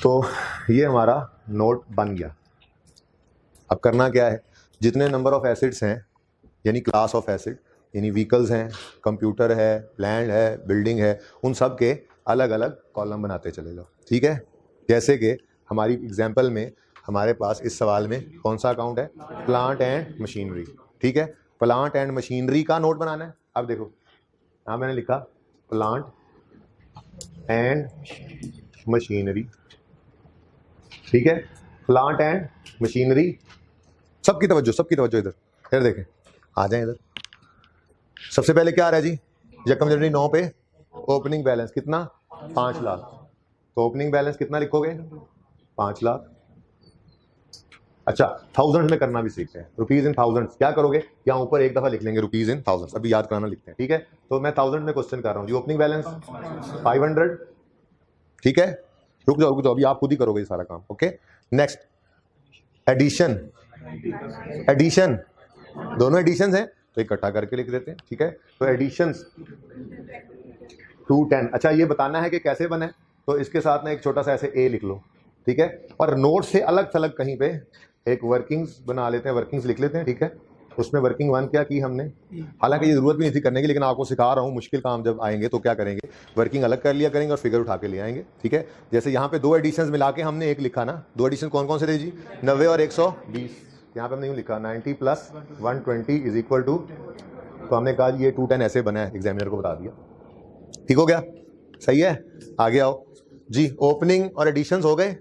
तो ये हमारा नोट बन गया। अब करना क्या है, जितने नंबर ऑफ एसेट्स हैं यानी क्लास ऑफ एसेट, यानी व्हीकल्स हैं, कंप्यूटर है, लैंड है, बिल्डिंग है, उन सब के अलग अलग कॉलम बनाते चले जाओ। ठीक है, जैसे कि हमारी एग्जाम्पल में हमारे पास इस सवाल में कौन सा अकाउंट है? Plant and machinery. ठीक है, प्लांट एंड मशीनरी का नोट बनाना है। अब देखो यहाँ मैंने लिखा प्लांट एंड मशीनरी। ठीक है, प्लांट एंड मशीनरी, सबकी तवज्जो इधर इधर देखें, आ जाए इधर। सबसे पहले क्या आ रहा है जी? यकम जनवरी 9 पे ओपनिंग बैलेंस कितना? 5 लाख। तो ओपनिंग बैलेंस कितना लिखोगे? 5 लाख। अच्छा थाउजेंड्स में करना भी सीखते हैं, रुपीज इन थाउजेंड्स। क्या करोगे? यहाँ ऊपर एक दफा लिख लेंगे रुपीज इन थाउजेंड्स, अभी याद कराना लिखते हैं। ठीक है, तो मैं थाउजेंड में क्वेश्चन कर रहा हूँ जी। Opening balance 500। ठीक है, रुक जाओ अभी आप खुद ही करोगे ये सारा काम। Okay, next addition. एडिशन दोनों एडिशन हैं तो इकट्ठा करके लिख देते हैं। ठीक है, तो एडिशन 210। अच्छा ये बताना है कि कैसे बने, तो इसके साथ ना एक छोटा सा ऐसे ए लिख लो। ठीक है, और नोट से अलग थलग कहीं पे एक वर्किंग्स बना लेते हैं, वर्किंग्स लिख लेते हैं। ठीक है, उसमें वर्किंग 1 क्या की हमने, हालांकि ये जरूरत भी नहीं थी करने की, लेकिन आपको सिखा रहा हूँ, मुश्किल काम जब आएंगे तो क्या करेंगे, वर्किंग अलग कर लिया करेंगे और फिगर उठा के ले आएंगे। ठीक है, जैसे यहाँ पे 2 एडिशंस मिला के हमने एक लिखा ना, 2 एडिशन कौन कौन से थे जी? 90 और 120। यहाँ पे हमने यूँ लिखा 90 + 120 इज इक्वल टू, तो हमने कहा ये 210 ऐसे बना है, एग्जामिनर को बता दिया। ठीक हो गया, सही है, आगे आओ जी। ओपनिंग और एडिशंस हो गए,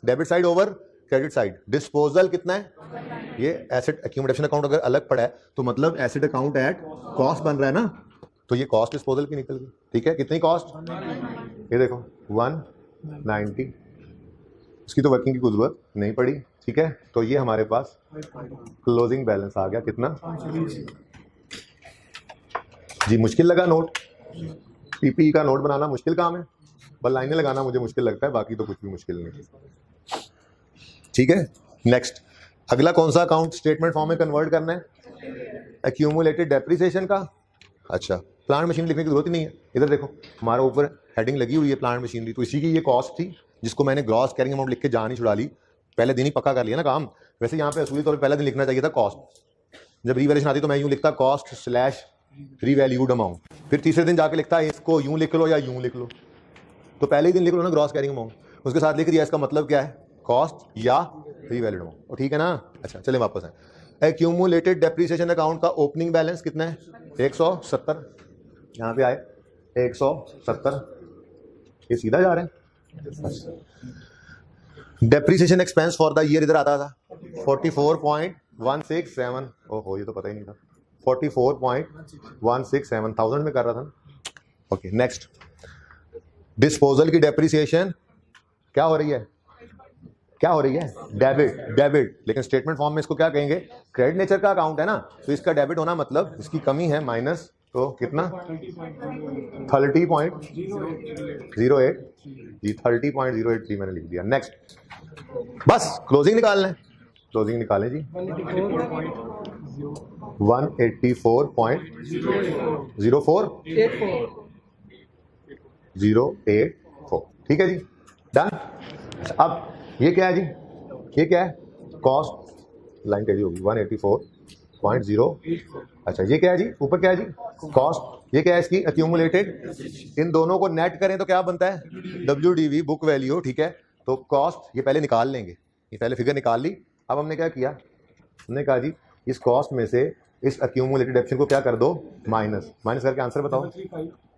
debit side over credit side. Disposal कितना है? ये एसेट एक्यूमुलेशन अकाउंट अगर अलग पड़ा है तो मतलब एसेट अकाउंट एट कॉस्ट बन रहा है ना, तो ये कॉस्ट डिस्पोजल की निकल गई। ठीक है, कितनी कॉस्ट, ये देखो 190, इसकी तो वर्किंग की कुछ जरूरत नहीं पड़ी। ठीक है, तो ये हमारे पास क्लोजिंग बैलेंस आ गया कितना जी। मुश्किल लगा नोट, पीपी का नोट बनाना मुश्किल काम है, बस लाइनें लगाना मुझे मुश्किल लगता है, बाकी तो कुछ भी मुश्किल नहीं। ठीक है, नेक्स्ट अगला कौन सा अकाउंट स्टेटमेंट फॉर्म में कन्वर्ट करना है, एक्यूमुलेटेड डेप्रिसिएशन का। अच्छा, प्लांट मशीन लिखने की जरूरत ही नहीं है। इधर देखो हमारे ऊपर हेडिंग लगी हुई है प्लांट मशीनरी, तो इसी की ये कॉस्ट थी जिसको मैंने ग्रॉस कैरिंग अमाउंट लिख के जान ही छुड़ा ली, पहले दिन ही पक्का कर लिया ना काम। वैसे यहाँ पे असूली तौर पर पहले दिन लिखना चाहिए था कॉस्ट, जब रीवैल्यूएशन आती तो मैं यूँ लिखता कॉस्ट स्लैश रीवैल्यूड अमाउंट, फिर तीसरे दिन जाके लिखता है इसको यूँ लिख लो या यूँ लिख लो, तो पहले ही दिन लिख लो ना ग्रॉस कैरिंग अमाउंट, उसके साथ लिख दिया इसका मतलब क्या है कॉस्ट या रीवैल्यूड अमाउंट। ठीक है ना। अच्छा चले वापस आए, एक्यूमुलेटेड डेप्रिसिएशन अकाउंट का ओपनिंग बैलेंस कितना है 170, यहाँ पे आए 170, ये सीधा जा रहे हैं। Depreciation expense for the year इधर आता था 44.167, ओहो ये तो पता ही नहीं था, 44.167 में कर रहा था। ओके नेक्स्ट, डिस्पोजल की डेप्रिसिएशन क्या हो रही है, क्या हो रही है डेबिट, डेबिट, लेकिन स्टेटमेंट फॉर्म में इसको क्या कहेंगे, क्रेडिट नेचर का अकाउंट है ना, तो इसका डेबिट होना मतलब इसकी कमी है माइनस, तो कितना 30.08 जी, 30.083 मैंने लिख दिया। नेक्स्ट बस क्लोजिंग निकालना है, क्लोजिंग निकालें जी 184.04 ठीक है जी, डन। अब ये क्या है जी, ये क्या है कॉस्ट, लाइन कैसी होगी 184.0, अच्छा ये क्या है जी, ऊपर क्या है जी कॉस्ट, ये क्या है इसकी एक्यूमुलेटेड, इन दोनों को नेट करें तो क्या बनता है WDV बुक वैल्यू। ठीक है, तो कॉस्ट ये पहले निकाल लेंगे, ये पहले फिगर निकाल ली। अब हमने क्या किया, हमने कहा जी इस कॉस्ट में से इस एक्यूमुलेटेड ऑप्शन को क्या कर दो माइनस, माइनस करके आंसर बताओ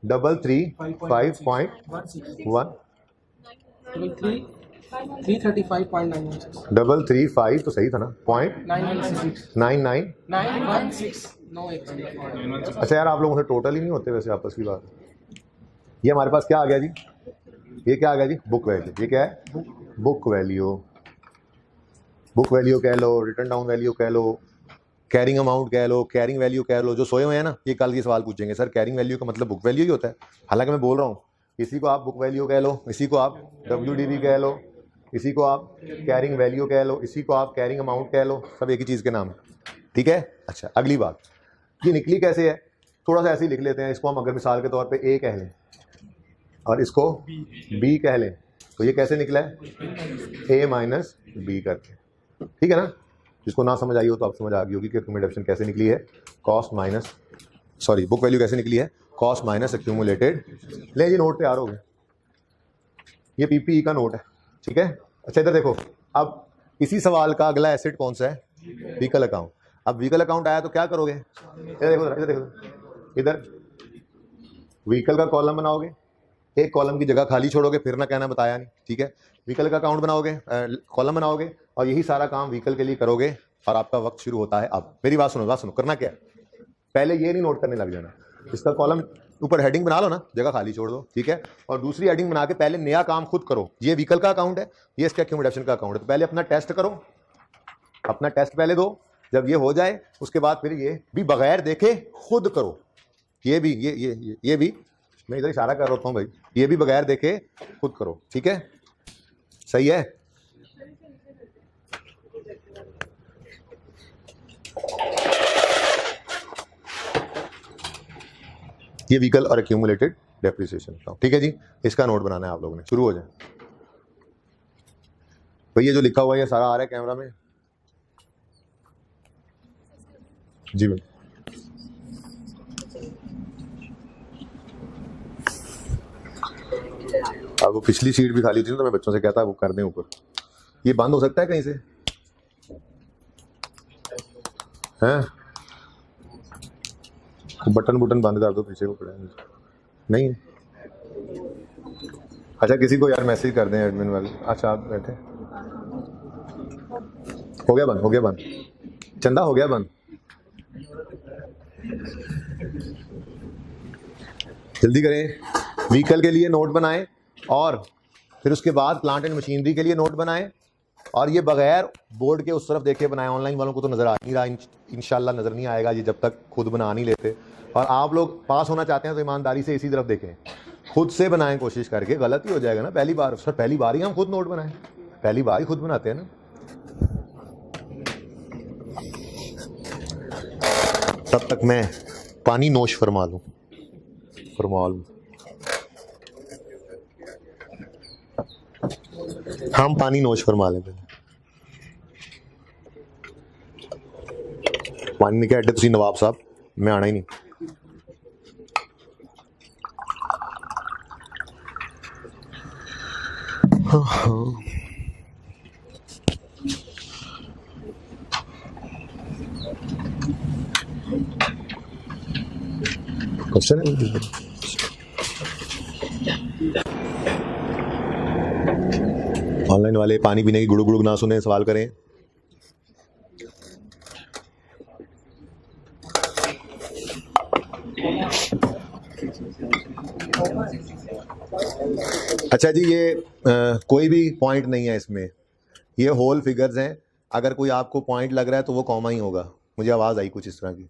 335 तो सही था ना, .996। अच्छा यार आप लोगों से टोटल ही नहीं होते वैसे आपस की बात। ये हमारे पास क्या आ गया जी, ये क्या आ गया जी बुक वैल्यू, ये क्या है बुक वैल्यू, बुक वैल्यू कह लो, रिटर्न डाउन वैल्यू कह लो, कैरिंग अमाउंट कह लो, कैरिंग वैल्यू कह लो। जो सोए हुए हैं ना ये कल की सवाल पूछेंगे, सर कैरिंग वैल्यू का मतलब बुक वैल्यू ही होता है, हालांकि मैं बोल रहा हूँ इसी को आप बुक वैल्यू कह लो, इसी को आप WDV कह लो, इसी को आप कैरिंग वैल्यू कह लो, इसी को आप कैरिंग अमाउंट कह लो, सब एक ही चीज़ के नाम है। ठीक है, अच्छा अगली बात ये निकली कैसे है, थोड़ा सा ऐसे ही लिख लेते हैं इसको हम, अगर मिसाल के तौर पे A कह लें और इसको B कह लें, तो ये कैसे निकला है A माइनस B करके। ठीक है ना, जिसको ना समझ आई हो तो आप समझ आ गई होगी कि एक्यूमुलेटेड कैसे निकली है, cost minus sorry book value कैसे निकली है, कॉस्ट माइनस एक्यूमुलेटेड। ले जी नोट तैयार हो गए, ये PPE का नोट है। ठीक है, अच्छा इधर देखो, अब इसी सवाल का अगला एसेट कौन सा है व्हीकल अकाउंट। अब व्हीकल अकाउंट आया तो क्या करोगे, इधर देखो, इधर देखो, इधर व्हीकल का कॉलम बनाओगे, एक कॉलम की जगह खाली छोड़ोगे, फिर ना कहना बताया नहीं। ठीक है, व्हीकल का अकाउंट बनाओगे, कॉलम बनाओगे और यही सारा काम व्हीकल के लिए करोगे और आपका वक्त शुरू होता है। अब मेरी बात सुनो, करना क्या है, पहले ये नहीं नोट करने लग जाना, इसका कॉलम ऊपर हेडिंग बना लो ना, जगह खाली छोड़ दो। ठीक है, और दूसरी हेडिंग बना के पहले नया काम खुद करो। ये व्हीकल का अकाउंट है, ये इसका एक्यूमुलेशन का अकाउंट है, तो पहले अपना टेस्ट करो, अपना टेस्ट पहले दो, जब ये हो जाए उसके बाद फिर ये भी बगैर देखे खुद करो, ये भी ये भी मैं इधर इशारा कर रहा हूँ भाई, ये भी बगैर देखे खुद करो। ठीक है, सही है। ये व्हीकल और एक्यूमुलेटेड डेप्रिसिएशन। ठीक है जी, इसका नोट बनाना है आप लोगों ने, शुरू हो जाए भाई। ये जो लिखा हुआ है ये सारा आ रहा है कैमरा में जी भाई। अब वो पिछली सीट भी खाली थी तो मैं बच्चों से कहता वो कर दें ऊपर, ये बंद हो सकता है कहीं से हैं, बटन बंद कर दो पीछे को पड़े नहीं है। अच्छा किसी को यार मैसेज कर दें एडमिन वाले। अच्छा आप बैठे, हो गया बंद, हो गया बंद। चंदा हो गया बंद, जल्दी करें। व्हीकल के लिए नोट बनाएं और फिर उसके बाद प्लांट एंड मशीनरी के लिए नोट बनाएं, और ये बगैर बोर्ड के उस तरफ देखे बनाएं। ऑनलाइन वालों को तो नज़र आ नहीं रहा, इंशाल्लाह नज़र नहीं आएगा ये जब तक खुद बना नहीं लेते। और आप लोग पास होना चाहते हैं तो ईमानदारी से इसी तरफ देखें, खुद से बनाएं कोशिश करके। गलत ही हो जाएगा ना पहली बार, सर पहली बार ही हम खुद नोट बनाएं, पहली बार ही खुद बनाते हैं ना। तब तक मैं पानी नोश फरमा लूं। हम पानी नोश फरमा लें पहले। पानी ने क्या अड्डे तुसी नवाब साहब, मैं आना ही नहीं। क्वेश्चन है, ऑनलाइन वाले पानी पीने की गुड़ुक गुड़ुक ना सुने, सवाल करें। अच्छा जी, ये कोई भी पॉइंट नहीं है इसमें, ये होल फिगर्स हैं। अगर कोई आपको पॉइंट लग रहा है तो वो कॉमा ही होगा। मुझे आवाज़ आई कुछ इस तरह की,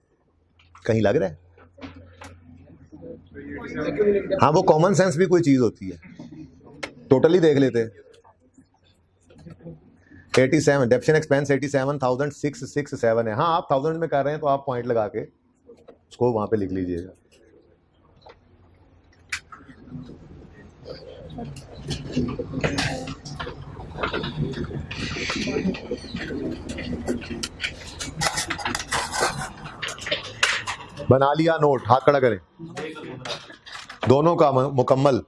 कहीं लग रहा है? हाँ, वो कॉमन सेंस भी कोई चीज़ होती है। टोटली देख लेते हैं। 87 डेप्शन एक्सपेंस 87,667 है। हाँ, आप 1000 में कर रहे हैं तो आप पॉइंट लगा के उसको वहाँ पे लिख लीजिएगा। बना लिया नोट, हाथ खड़ा करें, दोनों का मुकम्मल।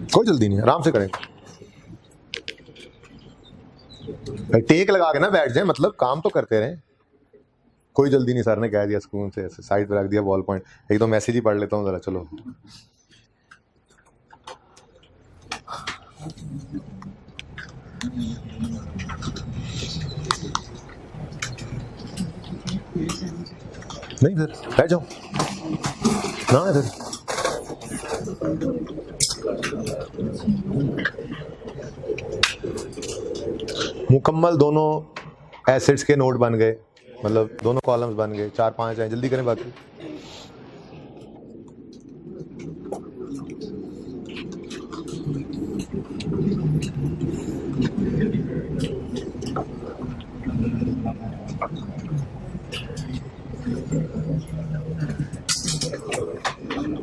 कोई जल्दी नहीं, आराम से करें। टेक लगा के ना बैठ जाए, मतलब काम तो करते रहें। कोई जल्दी नहीं, सर ने कह दिया स्कूल से, ऐसे साइड पे रख दिया बॉल पॉइंट। एक तो मैसेज ही पढ़ लेता हूँ जरा, चलो। नहीं इधर बैठ जाओ ना, इधर मुकम्मल दोनों एसेट्स के नोट बन गए, मतलब दोनों कॉलम्स बन गए। 4-5 हैं, जल्दी करें बाकी।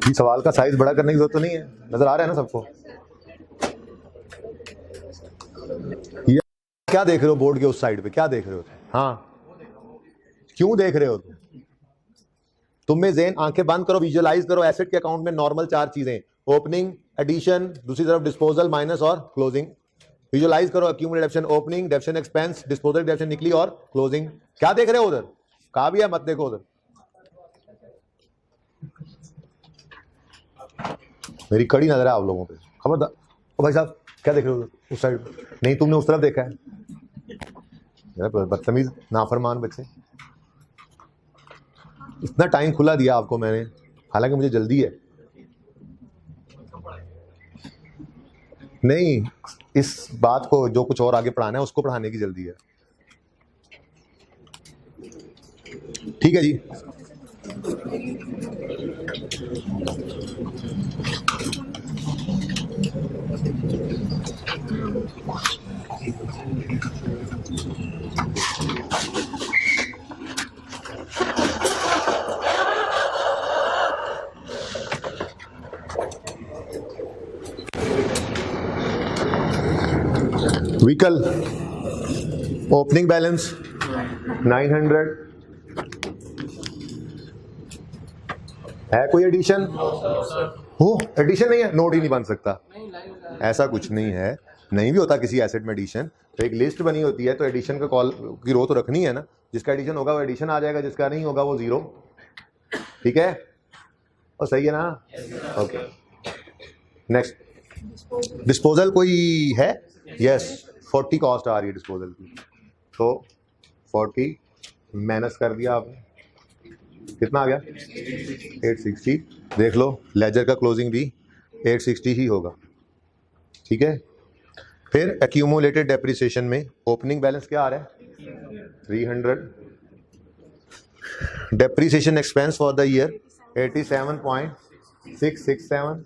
ये सवाल का साइज बड़ा करने की जरूरत तो नहीं है, नजर आ रहा है ना सबको? ये क्या देख रहे हो बोर्ड के उस साइड पे, क्या देख रहे हो? हाँ, क्यों देख रहे हो तुम में ज़हन, आंखें बंद करो, विजुअलाइज करो। एसेट के अकाउंट में नॉर्मल 4 चीजें, ओपनिंग, एडिशन, दूसरी तरफ डिस्पोजल, माइनस और क्लोजिंग। विजुअलाइज करो, अक्यूमुलेट डेप्शन, ओपनिंग, डेप्शन एक्सपेंस, डिस्पोजल डेप्शन निकली और क्लोजिंग। क्या देख रहे हो उधर? कहा भी है मत देखो उधर। मेरी कड़ी नजर है आप लोगों पे, खबरदार। ओ भाई साहब, क्या देख रहे हो उस साइड? नहीं, तुमने उस तरफ देखा है। बदतमीज नाफरमान बच्चे। इतना टाइम खुला दिया आपको मैंने, हालांकि मुझे जल्दी है। नहीं, इस बात को जो कुछ और आगे पढ़ाना है उसको पढ़ाने की जल्दी है। ठीक है जी। व्हीकल ओपनिंग बैलेंस 900 है। कोई एडिशन हो? एडिशन नहीं है, नोट ही नहीं बन सकता। ऐसा कुछ नहीं है, नहीं भी होता किसी एसेट में एडिशन। तो एक लिस्ट बनी होती है, तो एडिशन का कॉल की रो तो रखनी है ना। जिसका एडिशन होगा वो एडिशन आ जाएगा, जिसका नहीं होगा वो 0। ठीक है, और सही है ना? Okay, next. डिस्पोजल कोई है? यस 40 कॉस्ट आ रही है डिस्पोजल की, तो 40 माइनस कर दिया आपने, कितना आ गया 860। देख लो लेजर का क्लोजिंग भी 860 ही होगा, ठीक है। फिर एक्यूमुलेटेड डेप्रिसिएशन में ओपनिंग बैलेंस क्या आ रहा है 300, depreciation expense for the year 87.667,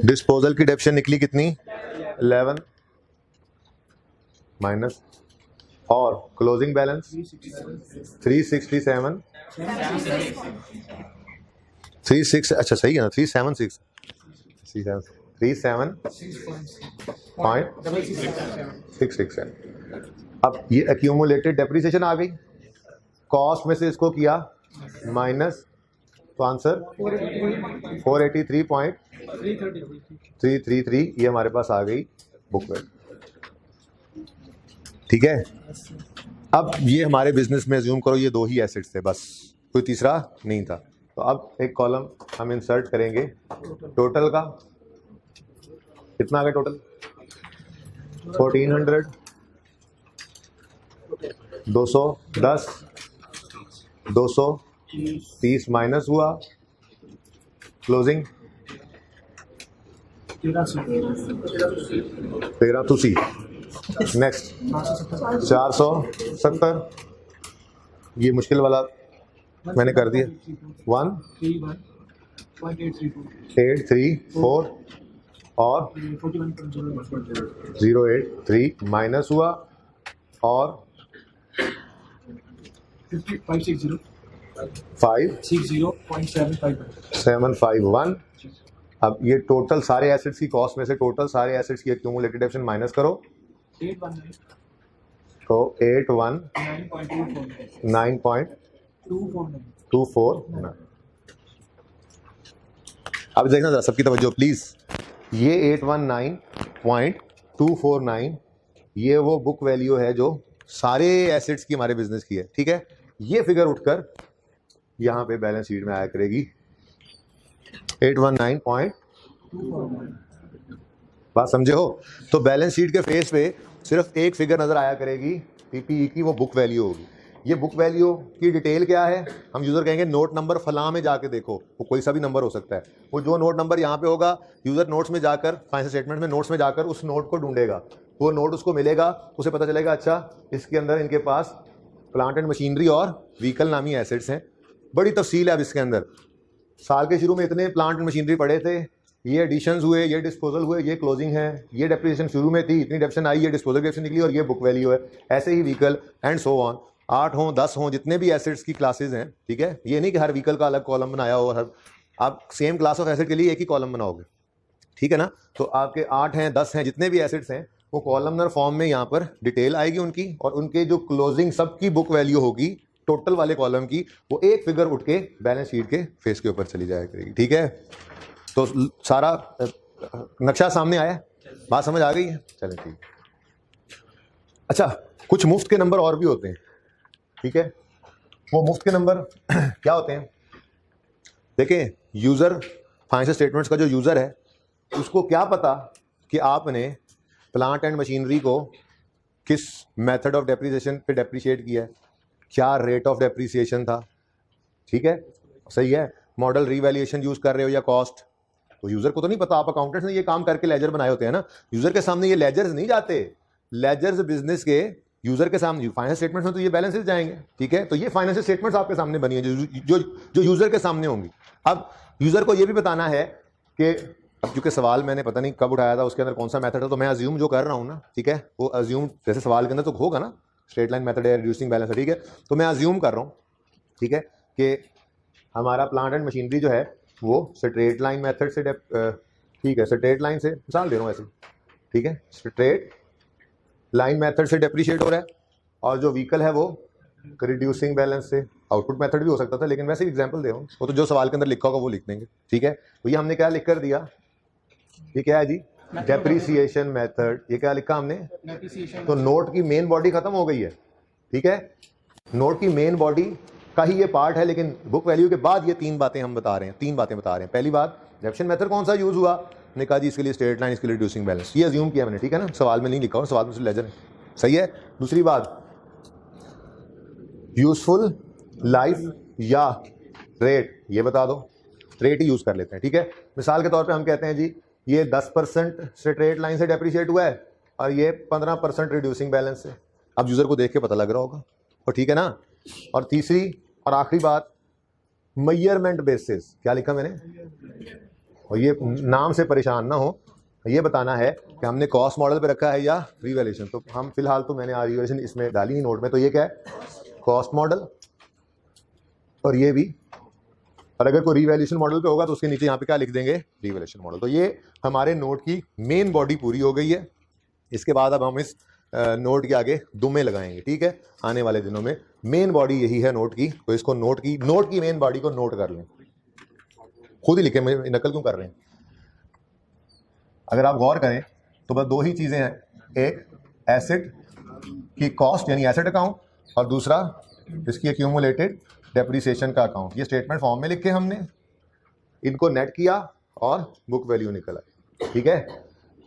disposal की डेप्शन निकली कितनी 11 माइनस, और क्लोजिंग बैलेंस 367 36, अच्छा सही है ना 376 37.667। अब ये एक्यूमुलेटेड डेप्रिसिएशन आ गई, कॉस्ट में से इसको किया माइनस, तो आंसर 483.333 ये हमारे पास आ गई बुक वैल्यू, ठीक है। अब ये हमारे बिजनेस में अज्यूम करो ये दो ही एसेट्स थे बस, कोई तीसरा नहीं था, तो अब एक कॉलम हम इंसर्ट करेंगे टोटल का, कितना आ गया टोटल 1400, 210, 230 माइनस हुआ, क्लोजिंग 1380, नेक्स्ट 470, ये मुश्किल वाला मैंने कर दिया 1834 और 083 माइनस हुआ और 560.751। अब ये टोटल सारे एसेट्स की कॉस्ट में से टोटल सारे एसेट्स की एक्यूमुलेटेड डेप्शन माइनस करो, तो 819.249। अब देखना जरा सबकी तवज्जो प्लीज, ये 819.249 ये वो बुक वैल्यू है जो सारे एसेट्स की हमारे बिजनेस की है, ठीक है। ये फिगर उठकर यहाँ पे बैलेंस शीट में आया करेगी 819.249, बात समझे हो। तो बैलेंस शीट के फेस पे सिर्फ एक फिगर नजर आया करेगी पीपीई की, वो बुक वैल्यू होगी। ये बुक वैल्यू की डिटेल क्या है, हम यूजर कहेंगे नोट नंबर फलां में जाके देखो, वो कोई सा भी नंबर हो सकता है, वो जो नोट नंबर यहाँ पे होगा यूजर नोट्स में जाकर फाइनेंशियल स्टेटमेंट में नोट्स में जाकर उस नोट को ढूंढेगा, वो नोट उसको मिलेगा, उसे पता चलेगा अच्छा इसके अंदर इनके पास प्लांट एंड मशीनरी और व्हीकल नामी एसेट्स हैं। बड़ी तफसील है अब इसके अंदर, साल के शुरू में इतने प्लांट एंड मशीनरी पड़े थे, ये एडिशंस हुए, ये डिस्पोजल हुए, ये क्लोजिंग है, ये डेप्रिसिएशन शुरू में थी, इतनी डेप्शन आई, ये डिस्पोजल डेप्शन निकली और ये बुक वैल्यू है। ऐसे ही व्हीकल एंड सो ऑन, 8 हों 10 हों जितने भी एसेट्स की क्लासेज हैं, ठीक है। ये नहीं कि हर व्हीकल का अलग कॉलम बनाया हो, और हर आप सेम क्लास ऑफ एसेट के लिए एक ही कॉलम बनाओगे, ठीक है ना। तो आपके 8 हैं 10 हैं जितने भी एसेट्स हैं वो कॉलमनर फॉर्म में यहाँ पर डिटेल आएगी उनकी, और उनके जो क्लोजिंग सबकी बुक वैल्यू होगी टोटल वाले कॉलम की, वो एक फिगर उठ के बैलेंस शीट के फेस के ऊपर चली जाया करेगी, ठीक है। तो सारा नक्शा सामने आया, बात समझ आ गई है, चलें ठीक। अच्छा, कुछ मुफ्त के नंबर और भी होते हैं, ठीक है। वो मुफ्त के नंबर क्या होते हैं, देखें यूजर फाइनेंशियल स्टेटमेंट्स का जो यूजर है उसको क्या पता कि आपने प्लांट एंड मशीनरी को किस मेथड ऑफ डेप्रिसिएशन पे डेप्रिशिएट किया है, क्या रेट ऑफ डेप्रिसिएशन था, ठीक है, सही है, मॉडल रीवैल्यूएशन यूज कर रहे हो या कॉस्ट, तो यूजर को तो नहीं पता। आप अकाउंटेंट्स ने ये काम करके लेजर बनाए होते हैं ना, यूजर के सामने ये लेजर्स नहीं जाते, लेजर्स बिजनेस के यूजर के सामने, फाइनेंशियल स्टेटमेंट्स में तो ये बैलेंसेस जाएंगे, ठीक है। तो ये फाइनेंशियल स्टेटमेंट्स आपके सामने बनी है जो यूजर के सामने होंगी। अब यूजर को ये भी बताना है कि अब क्योंकि सवाल मैंने पता नहीं कब उठाया था, उसके अंदर कौन सा मेथड है, तो मैं अज्यूम जो कर रहा हूँ ना, ठीक है, वो अज्यूम जैसे सवाल के अंदर तो होगा ना, स्ट्रेट लाइन मेथड है, रिड्यूसिंग बैलेंस है, ठीक है। तो मैं अज्यूम कर रहा हूँ, ठीक है, कि हमारा प्लांट एंड मशीनरी जो है वो स्ट्रेट लाइन मेथड से ठीक है, स्ट्रेट लाइन से मिसाल दे रहा हूँ ऐसे, ठीक है, स्ट्रेट लाइन मेथड से डेप्रिशिएट हो रहा है, और जो व्हीकल है वो रिड्यूसिंग बैलेंस से, आउटपुट मेथड भी हो सकता था लेकिन वैसे ही एग्जांपल दे रहा हूँ, वो तो जो सवाल के अंदर लिखा होगा वो लिख देंगे, ठीक है। तो ये हमने क्या लिख कर दिया, ये क्या है जी, डेप्रिसिएशन मेथड, ये क्या लिखा हमने, तो नोट की मेन बॉडी खत्म हो गई है, ठीक है, नोट की मेन बॉडी का ही ये पार्ट है, लेकिन बुक वैल्यू के बाद ये 3 बातें हम बता रहे हैं, 3 बातें बता रहे हैं। पहली बात, रेफरेंस मेथड कौन सा यूज हुआ, ने कहा जी इसके लिए स्ट्रेट लाइन, इसके लिए रिड्यूसिंग बैलेंस, ये अज्यूम किया मैंने, ठीक है ना, सवाल में नहीं लिखा हूं, सवाल में लेजर है, सही है। दूसरी बात, यूजफुल लाइफ या रेट, ये बता दो, रेट ही यूज कर लेते हैं, ठीक है। मिसाल के तौर पे हम कहते हैं जी ये 10% स्ट्रेट लाइन से डेप्रिशिएट हुआ है और ये 15% रिड्यूसिंग बैलेंस से, अब यूजर को देख के पता लग रहा होगा, और ठीक है ना। और तीसरी और आखिरी बात, मेजरमेंट बेसिस, क्या लिखा मैंने, और ये नाम से परेशान ना हो, ये बताना है कि हमने कॉस्ट मॉडल पे रखा है या रिवैल्यूएशन। तो हम फिलहाल तो मैंने रिवैल्यूएशन इसमें डाली नहीं नोट में, तो ये क्या है, कॉस्ट मॉडल, और ये भी, और अगर कोई रिवैल्यूएशन मॉडल पे होगा तो उसके नीचे यहाँ पे क्या लिख देंगे, रिवैल्यूएशन मॉडल। तो ये हमारे नोट की मेन बॉडी पूरी हो गई है। इसके बाद अब हम इस नोट के आगे दुमे लगाएंगे, ठीक है, आने वाले दिनों में। मेन बॉडी यही है नोट की, तो इसको नोट की मेन बॉडी को नोट कर लें, खुद ही लिखें, नकल क्यों कर रहे हैं। अगर आप गौर करें तो बस 2 ही चीजें हैं, एक एसेट की कॉस्ट यानी एसेट अकाउंट, और दूसरा इसकी एक्यूमुलेटेड डेप्रिसिएशन का अकाउंट। ये स्टेटमेंट फॉर्म में लिखे हमने, इनको नेट किया और बुक वैल्यू निकला, ठीक है।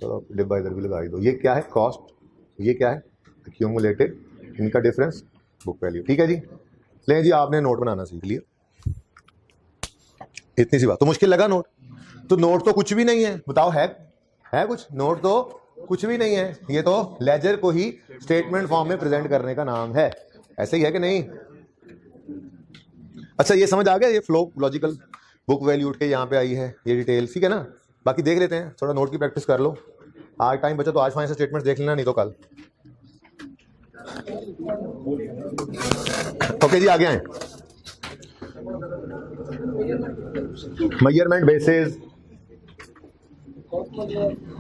चलो डिब्बा इधर भी लगा दो, ये क्या है कॉस्ट, ये क्या है एक्यूमुलेटेड, इनका डिफरेंस बुक वैल्यू, ठीक है जी। ले जी आपने नोट बनाना सीख लिया, इतनी सी बात। तो मुश्किल लगा नोट, तो नोट तो कुछ भी नहीं है, बताओ है कुछ, नोट तो कुछ भी नहीं है, ये तो लेजर को ही स्टेटमेंट फॉर्म में प्रेजेंट करने का नाम है, ऐसे ही है कि नहीं। अच्छा ये समझ आ गया, ये फ्लो लॉजिकल, बुक वैल्यू उठ के यहाँ पे आई है, ये डिटेल, ठीक है ना। बाकी देख लेते हैं, थोड़ा नोट की प्रैक्टिस कर लो, आज टाइम बचा तो आज फाइनेंशियल स्टेटमेंट्स देख लेना, नहीं तो कल। ओके जी आगे आए, मेजरमेंट बेसिस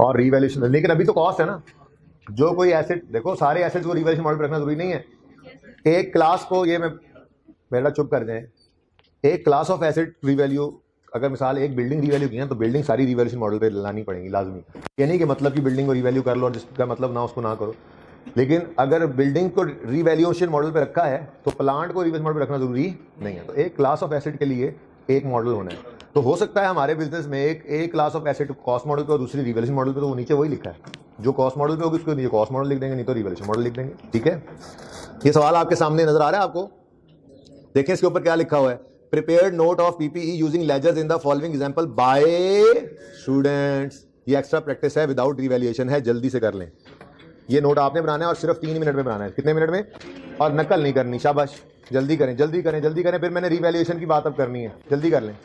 और रिवैल्यूएशन। लेकिन अभी तो कॉस्ट है ना, जो कोई एसेट, देखो सारे एसेट्स को रिवैल्यूएशन मॉडल पर रखना जरूरी नहीं है। एक क्लास को, ये मैं मेरा चुप कर जाए, एक क्लास ऑफ एसेट रिवैल्यू, अगर मिसाल एक बिल्डिंग रिवैल्यू की है तो बिल्डिंग सारी रिवैल्यूएशन मॉडल पे लानी पड़ेगी लाजमी। ये नहीं कि मतलब कि बिल्डिंग को रिवैल्यू कर लो और जिसका मतलब ना उसको ना करो, लेकिन अगर बिल्डिंग को रिवैल्यूएशन मॉडल पे रखा है तो प्लांट को रिवैल्यूएशन मॉडल पे रखना जरूरी नहीं है। तो एक क्लास ऑफ एसेट के लिए एक मॉडल होना है। तो हो सकता है हमारे बिजनेस में एक class of asset cost model पे और दूसरी रिवैल्यूएशन मॉडल पे, तो वो नीचे वही लिखा है, जो कॉस्ट मॉडल पे होगी उसको नीचे कॉस्ट मॉडल लिख देंगे, नहीं तो रिवैल्यूएशन मॉडल लिख देंगे, ठीक है। ये सवाल आपके सामने नजर आ रहा है आपको, देखें इसके ऊपर क्या लिखा हुआ है, prepared note of PPE using ledgers in the following example by students. ये एक्स्ट्रा प्रैक्टिस है, विदाउट रिवैल्यूएशन है, जल्दी से कर लें। ये नोट आपने बनाना है और सिर्फ 3 मिनट में बनाना है, कितने मिनट में, और नकल नहीं करनी, शाबाश, जल्दी करें जल्दी करें जल्दी करें। फिर मैंने रिवैल्यूएशन की बात अब करनी है, जल्दी कर लें।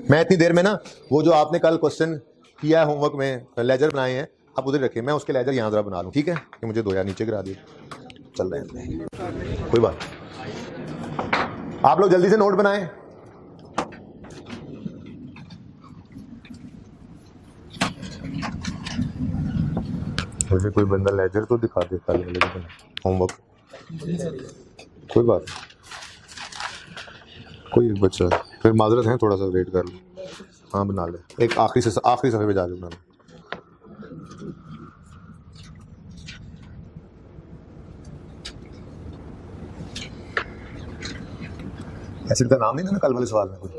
मैं इतनी देर में ना वो जो आपने कल क्वेश्चन किया है होमवर्क में, लेजर बनाए हैं, आप उधर रखें, मैं उसके लेजर यहाँ जरा बना लूँ, ठीक है, कि मुझे 2 यार नीचे गिरा दिए, चल रहे हैं कोई बात। आप लोग जल्दी से नोट बनाएं। मुझे कोई बंदा लेजर तो दिखा दे कल होमवर्क, कोई बात, कोई एक बच्चा, फिर माजरत है, थोड़ा सा वेट कर लो। हाँ बना ले, एक आखिरी सफ़े पे जाके बना लो। एसिड का नाम नहीं था ना कल वाले सवाल में कोई।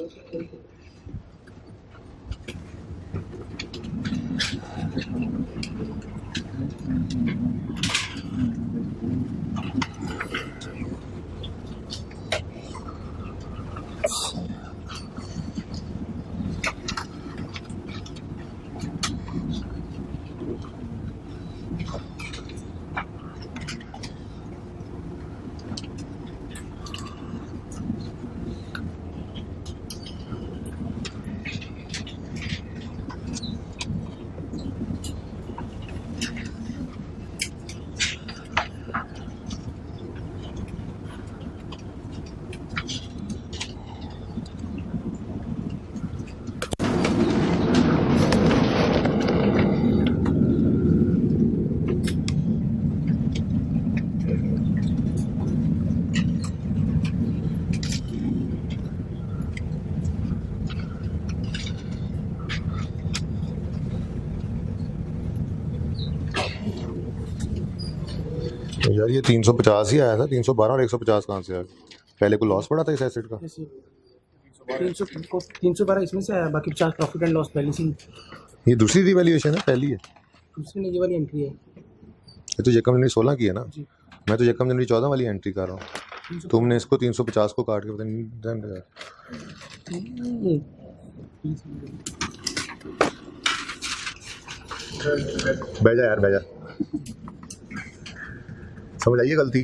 यार ये 350 ही आया था, 312 और 150 कहाँ से आ गया? पहले को लॉस पड़ा था इस एसेट का। 312 इसमें से आया, बाकी 50 प्रॉफिट एंड लॉस पहले से। ये दूसरी रिवैल्यूएशन है, पहली है? दूसरी नहीं, ये वाली एंट्री है। ये तो जेकब जनवरी 16 की है ना जी। मैं तो जेकब जनवरी 14 वाली एंट्री कर रहा हूँ। तुमने इसको 350 को काट के पता नहीं बह जा यार, बह जा। समझ आइए गलती।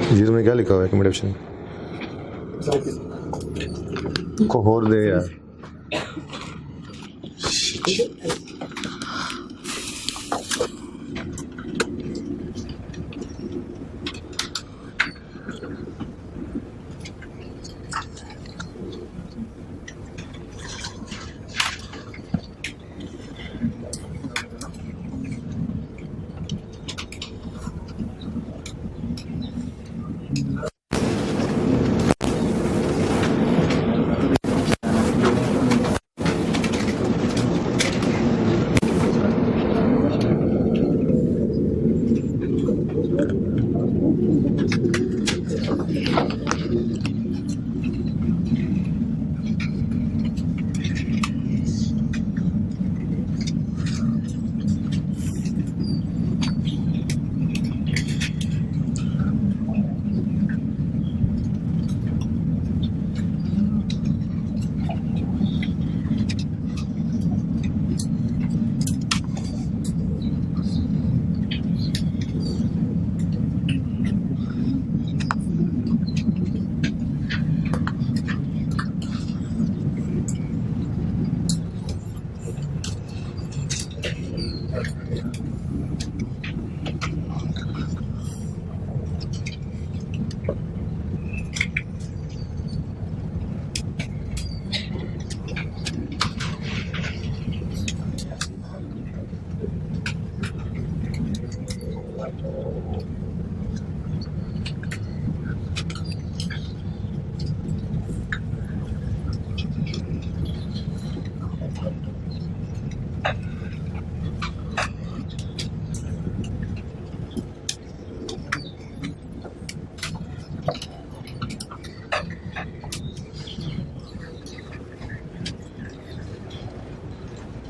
जी तुम्हें क्या लिखा हुआ है एकोमोडेशन को होर दे यार।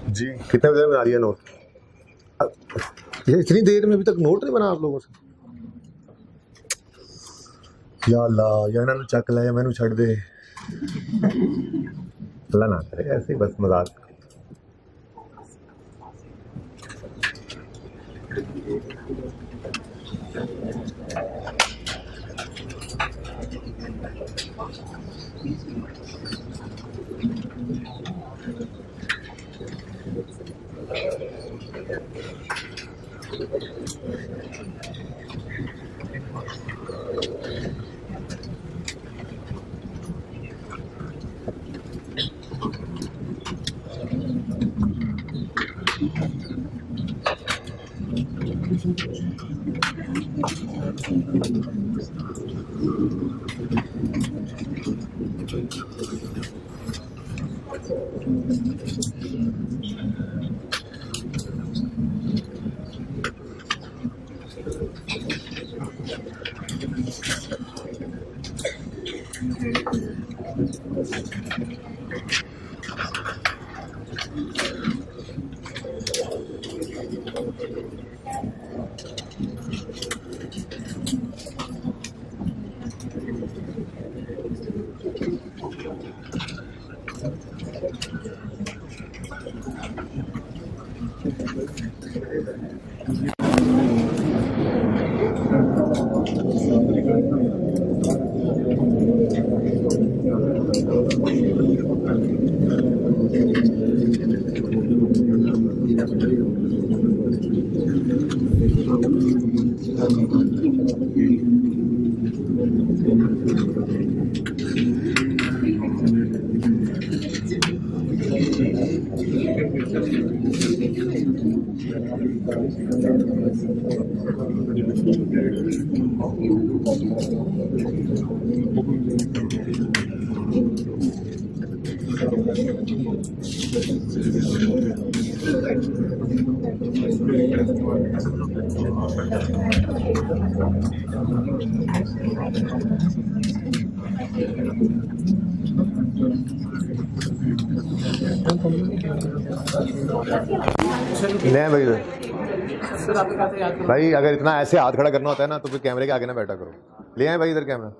जी कितने बजे बना लिया नोट? ये इतनी देर में अभी तक नोट नहीं बना आप लोगों से? या अल्लाह, या ना चक ला या मैनू छड़ दे। अल्लाह ना करे ऐसे ही, बस मजाक। ले भाई सर आपके पास याद करो। भाई अगर इतना ऐसे हाथ खड़ा करना होता है ना तो फिर कैमरे के आगे ना बैठा करो। ले आए भाई इधर कैमरा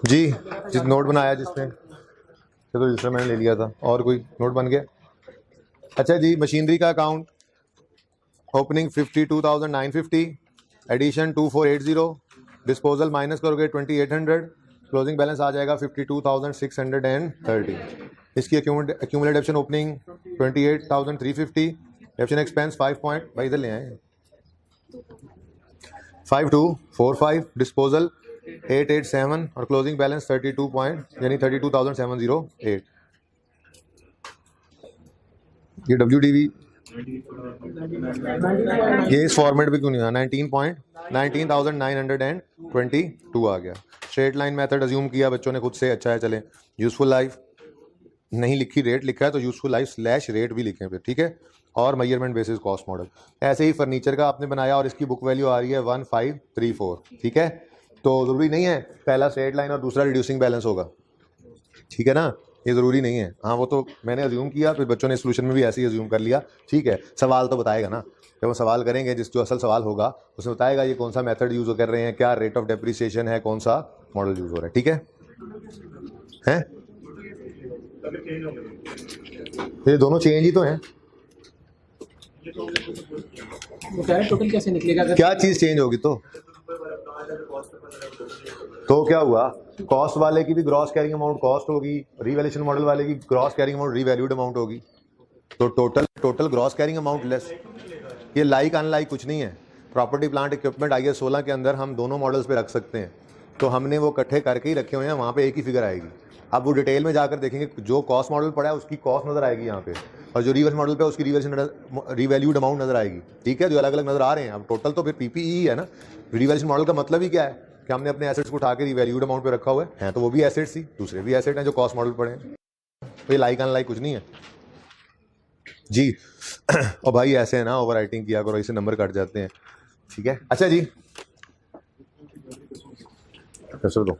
जी। जिस नोट बनाया जिसने तो रजिस्टर मैंने ले लिया था, और कोई नोट बन गया? अच्छा जी, मशीनरी का account opening 52,950, addition 2480, disposal minus करोगे 2800, क्लोजिंग बैलेंस आ जाएगा 52,630। इसकी एक्यूमुलेट एप्शन ओपनिंग 28,350, एप्शन एक्सपेंस 5 पॉइंट भाई इधर ले आए 5245, डिस्पोजल 887 और क्लोजिंग बैलेंस 32 पॉइंट यानी 32,708। ये WDV ये इस फॉर्मेट पे क्यों नहीं आया? 19,922 आ गया। स्ट्रेट लाइन मेथड अज्यूम किया बच्चों ने खुद से, अच्छा है चलें। यूजफुल लाइफ नहीं लिखी, रेट लिखा है तो यूजफुल लाइफ स्लैश रेट भी लिखें फिर, ठीक है। और मेजरमेंट बेसिस कॉस्ट मॉडल। ऐसे ही फर्नीचर का आपने बनाया और इसकी बुक वैल्यू आ रही है 1534, ठीक है। तो ज़रूरी नहीं है पहला स्ट्रेट लाइन और दूसरा रिड्यूसिंग बैलेंस होगा, ठीक है ना, ये ज़रूरी नहीं है। हाँ वो तो मैंने अज्यूम किया, फिर बच्चों ने सोल्यूशन में भी ऐसे ही अज्यूम कर लिया, ठीक है। सवाल तो बताएगा ना, जब वो सवाल करेंगे जिस जो असल सवाल होगा उसमें बताएगा ये कौन सा मेथड यूज़ कर रहे हैं, क्या रेट ऑफ डेप्रिसिएशन है, कौन सा मॉडल यूज़ हो रहा है, ठीक है। हैं ये दोनों चेंज ही तो हैं। वो कह रहे हैं टोटल कैसे निकलेगा अगर क्या चीज़ चेंज होगी तो क्या हुआ? कॉस्ट वाले की भी ग्रॉस कैरिंग अमाउंट कॉस्ट होगी, रीवैल्यूएशन मॉडल वाले की gross carrying amount revalued amount होगी, तो total gross carrying amount less. ये लाइक अनलाइक कुछ नहीं है। प्रॉपर्टी प्लांट इक्विपमेंट IAS 16 के अंदर हम दोनों मॉडल्स पे रख सकते हैं, तो हमने वो इकट्ठे करके ही रखे हुए हैं, वहाँ पे एक ही फिगर आएगी। अब वो डिटेल में जाकर देखेंगे, जो कॉस्ट मॉडल पड़ा है उसकी कॉस्ट नजर आएगी यहाँ पे, और जो रिवर्स मॉडल पे उसकी रिवैल्यूड अमाउंट नजर आएगी, ठीक है, जो अलग अलग नजर आ रहे हैं। अब टोटल तो फिर PPE है ना। रिवैल्यूएशन मॉडल का मतलब ही क्या है कि हमने अपने एसेट्स को उठा के रिवैल्यूड अमाउंट पे रखा हुआ है, तो वो भी एसेट्स ही, दूसरे भी एसेट हैं जो कॉस्ट मॉडल पड़े हैं। तो ये लाइक अनलाइक कुछ नहीं है जी। और भाई ऐसे है ना, ओवर राइटिंग किया करो, इससे नंबर कट जाते हैं, ठीक है। अच्छा जी कैसे दो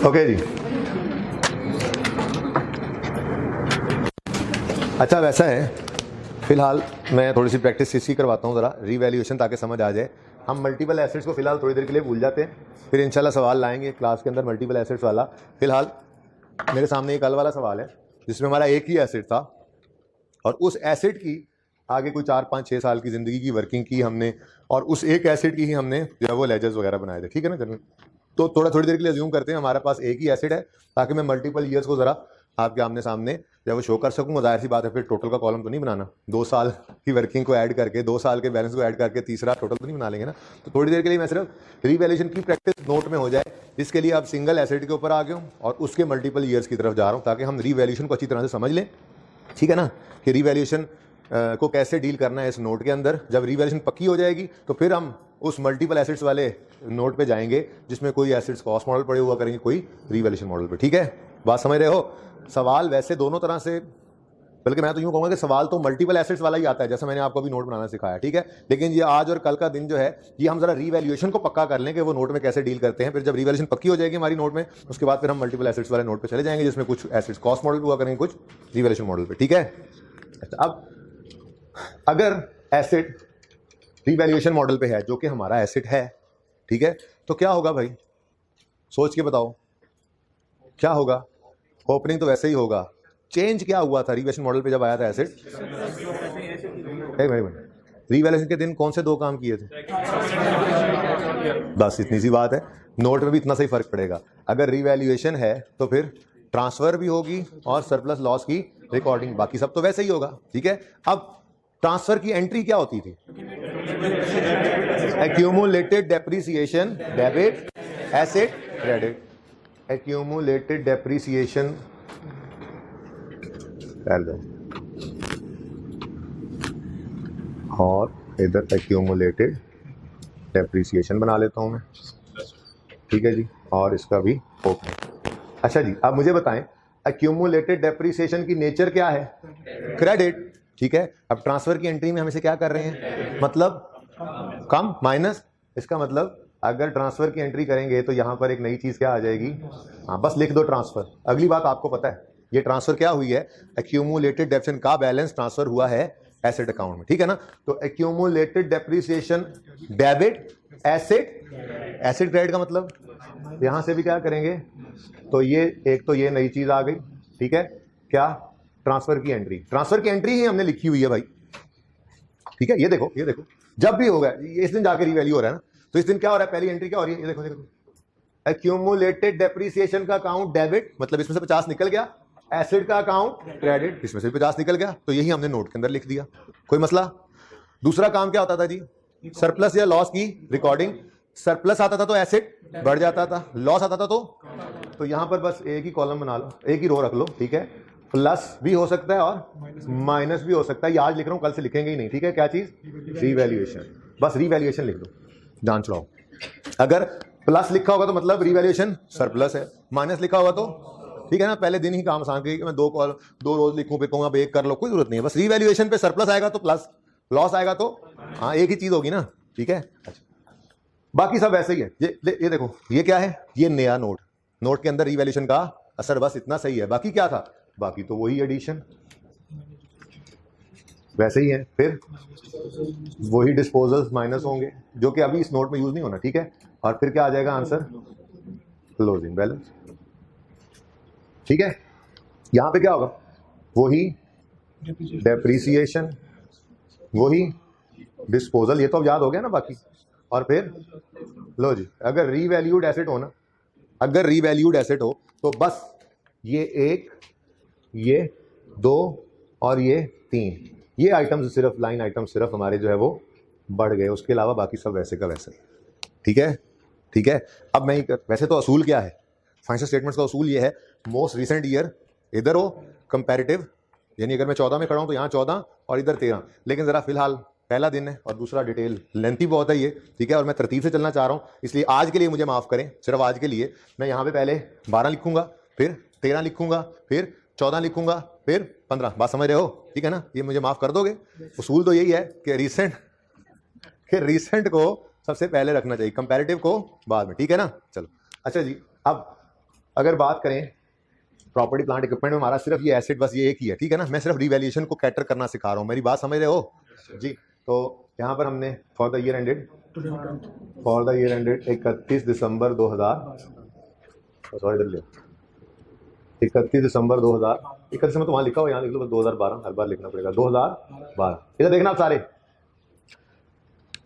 ओके जी। अच्छा वैसा है, फिलहाल मैं थोड़ी सी प्रैक्टिस इसकी करवाता हूँ ज़रा, रीवैल्यूएशन, ताकि समझ आ जाए। हम मल्टीपल एसेट्स को फिलहाल थोड़ी देर के लिए भूल जाते हैं, फिर इंशाल्लाह सवाल लाएंगे क्लास के अंदर मल्टीपल एसेट्स वाला। फिलहाल मेरे सामने एक कल वाला सवाल है जिसमें हमारा एक ही एसेट था, और उस एसेट की आगे कोई 4, 5, 6 साल की ज़िंदगी की वर्किंग की हमने, और उस एक एसेट की ही हमने जो है वो लेजर्स वगैरह बनाए थे, ठीक है ना जनरल। तो थोड़ी देर के लिए अज्यूम करते हैं हमारे पास एक ही एसेट है, ताकि मैं मल्टीपल ईयर्स को ज़रा आपके आमने सामने जब वो शो कर सकूँ। जाहिर सी बात है फिर टोटल का कॉलम तो नहीं बनाना, 2 साल की वर्किंग को ऐड करके, 2 साल के बैलेंस को ऐड करके तीसरा टोटल तो नहीं बना लेंगे ना। तो थोड़ी देर के लिए मैं सिर्फ रीवैल्यूएशन की प्रैक्टिस नोट में हो जाए, इसके लिए आप सिंगल एसेट के ऊपर आ गए हूँ और उसके मल्टीपल ईयर्स की तरफ जा रहा हूँ, ताकि हम रीवैल्यूएशन को अच्छी तरह से समझ लें, ठीक है ना, कि रीवैल्यूएशन को कैसे डील करना है इस नोट के अंदर। जब रीवैल्यूएशन पक्की हो जाएगी तो फिर हम उस मल्टीपल एसेट्स वाले नोट पे जाएंगे जिसमें कोई एसेट्स कॉस्ट मॉडल पड़े हुआ करेंगे, कोई रीवैल्यूएशन मॉडल पे, ठीक है। बात समझ रहे हो? सवाल वैसे दोनों तरह से, बल्कि मैं तो यूँ कहूँगा कि सवाल तो मल्टीपल एसेट्स वाला ही आता है, जैसा मैंने आपको अभी नोट बनाना सिखाया, ठीक है। लेकिन ये आज और कल का दिन जो है, ये हम जरा रीवैल्यूएशन को पक्का कर लें कि वो नोट में कैसे डील करते हैं। फिर जब रीवैल्यूएशन पक्की हो जाएगी हमारी नोट में, उसके बाद फिर हम मल्टीपल एसेट्स वाले नोट पे चले जाएंगे जिसमें कुछ एसेट्स कॉस्ट मॉडल पे हुआ करेंगे, कुछ रीवैल्यूएशन मॉडल पे, ठीक है। अच्छा, अब अगर एसेट रीवैल्यूएशन मॉडल पे है, जो कि हमारा एसेट है, ठीक है, तो क्या होगा भाई? सोच के बताओ क्या होगा? ओपनिंग तो वैसे ही होगा। चेंज क्या हुआ था रीवैल्यूएशन मॉडल पे जब आया था एसेट? एक मिनट, रीवैल्यूएशन के दिन कौन से 2 काम किए थे? बस इतनी सी बात है। नोट में भी इतना सा ही फर्क पड़ेगा। अगर रीवैल्यूएशन है तो फिर ट्रांसफर भी होगी और सरप्लस लॉस की रिकॉर्डिंग, बाकी सब तो वैसे ही होगा, ठीक है। अब ट्रांसफर की एंट्री क्या होती थी? Accumulated depreciation debit, asset credit. Accumulated depreciation और इधर एक्यूमुलेटेड डेप्रिसिएशन बना लेता हूँ मैं, ठीक है जी, और इसका भी ओपनिंग। अच्छा जी, अब मुझे बताएं एक्यूमुलेटेड डेप्रिसिएशन की नेचर क्या है? क्रेडिट, ठीक है। अब ट्रांसफर की एंट्री में हम इसे क्या कर रहे हैं, मतलब कम माइनस, इसका मतलब अगर ट्रांसफर की एंट्री करेंगे तो यहां पर एक नई चीज क्या आ जाएगी, हाँ बस लिख दो ट्रांसफर। अगली बात आपको पता है ये ट्रांसफर क्या हुई है, एक्यूमुलेटेड डेप्रिसिएशन का बैलेंस ट्रांसफर हुआ है एसेट अकाउंट में, ठीक है ना। तो accumulated depreciation debit asset, asset credit का मतलब यहां से भी क्या करेंगे, तो ये एक तो ये नई चीज आ गई, ठीक है, क्या, ट्रांसफर की एंट्री। ट्रांसफर की एंट्री ही हमने लिखी हुई है भाई, ठीक है। ये देखो जब भी होगा इस दिन जाकर रिवैल्यू हो रहा है ना, तो इस दिन क्या हो रहा है, पहली एंट्री क्या हो रही है, ये देखो एक्यूमुलेटेड डेप्रिसिएशन का अकाउंट डेबिट, मतलब इसमें से 50 निकल गया, एसेट का अकाउंट क्रेडिट, इसमें से 50 निकल गया, तो यही हमने नोट के अंदर लिख दिया, कोई मसला। दूसरा काम क्या होता था जी, सरप्लस या लॉस की रिकॉर्डिंग। सरप्लस आता था तो एसेट बढ़ जाता था, लॉस आता था तो यहां पर बस एक ही कॉलम बना लो, एक ही रो रख लो, ठीक है। प्लस भी हो सकता है और माइनस भी हो सकता है, ये आज लिख रहा हूं, कल से लिखेंगे ही नहीं, ठीक है। क्या चीज, रिवैल्यूएशन, बस रिवैल्यूएशन लिख दो, जान छुड़ाओ। अगर प्लस लिखा होगा तो मतलब रिवैल्यूएशन सरप्लस है, माइनस लिखा होगा तो ठीक है ना, पहले दिन ही काम आसान कि मैं दो रोज लिखूं फिर कहूंगा एक कर लो, कोई जरूरत नहीं है। बस रिवैल्यूएशन पे सरप्लस आएगा तो प्लस, लॉस आएगा तो हाँ एक ही चीज होगी ना, ठीक है। अच्छा, बाकी सब ऐसे ही है। ये देखो ये क्या है, ये नया नोट के अंदर रिवैल्यूएशन का असर बस इतना सही है, बाकी क्या था, बाकी तो वही एडिशन वैसे ही है, फिर वही डिस्पोजल्स माइनस होंगे जो कि अभी इस नोट में यूज नहीं होना, ठीक है। और फिर क्या आ जाएगा आंसर, क्लोजिंग बैलेंस, ठीक है। यहां पे क्या होगा, वही डेप्रिसिएशन, वही डिस्पोजल, ये तो अब याद हो गया ना बाकी। और फिर लो जी, अगर रीवैल्यूड एसेट हो ना, अगर रीवैल्यूड एसेट हो तो बस ये एक, ये दो और ये तीन, ये आइटम्स सिर्फ, लाइन आइटम सिर्फ हमारे जो है वो बढ़ गए, उसके अलावा बाकी सब वैसे का वैसे, ठीक है, ठीक है। अब मैं वैसे तो असूल क्या है फाइनेंशियल स्टेटमेंट्स का, असूल ये है मोस्ट रिसेंट ईयर इधर हो कंपैरेटिव, यानी अगर मैं 14 में खड़ा हूं तो यहाँ 14 और इधर 13, लेकिन जरा फिलहाल पहला दिन है और दूसरा डिटेल लेंथी बहुत है ये, ठीक है, और मैं तरतीब से चलना चाह रहा हूँ, इसलिए आज के लिए मुझे माफ करें, सिर्फ आज के लिए मैं यहाँ पे पहले 12 लिखूंगा, फिर 13 लिखूंगा, फिर 14 लिखूंगा, फिर 15, बात समझ रहे हो, ठीक है ना, ये मुझे माफ कर दोगे। उसूल तो यही है कि रिसेंट को सबसे पहले रखना चाहिए, कंपैरेटिव को बाद में, ठीक है ना। चलो अच्छा जी, अब अगर बात करें प्रॉपर्टी प्लांट इक्विपमेंट में, हमारा सिर्फ ये एसेट बस ये एक ही है, ठीक है ना, मैं सिर्फ रिवैल्यूएशन को कैटर करना सिखा रहा हूँ, मेरी बात समझ रहे हो जी। तो यहाँ पर हमने for the year ended 31 December 2000, sorry इधर ले 31 दिसंबर 2000, 31 दिसंबर तो वहाँ लिखा हो, यहाँ लिख लो बस 2012, हर बार लिखना पड़ेगा 2012। इधर देखना आप सारे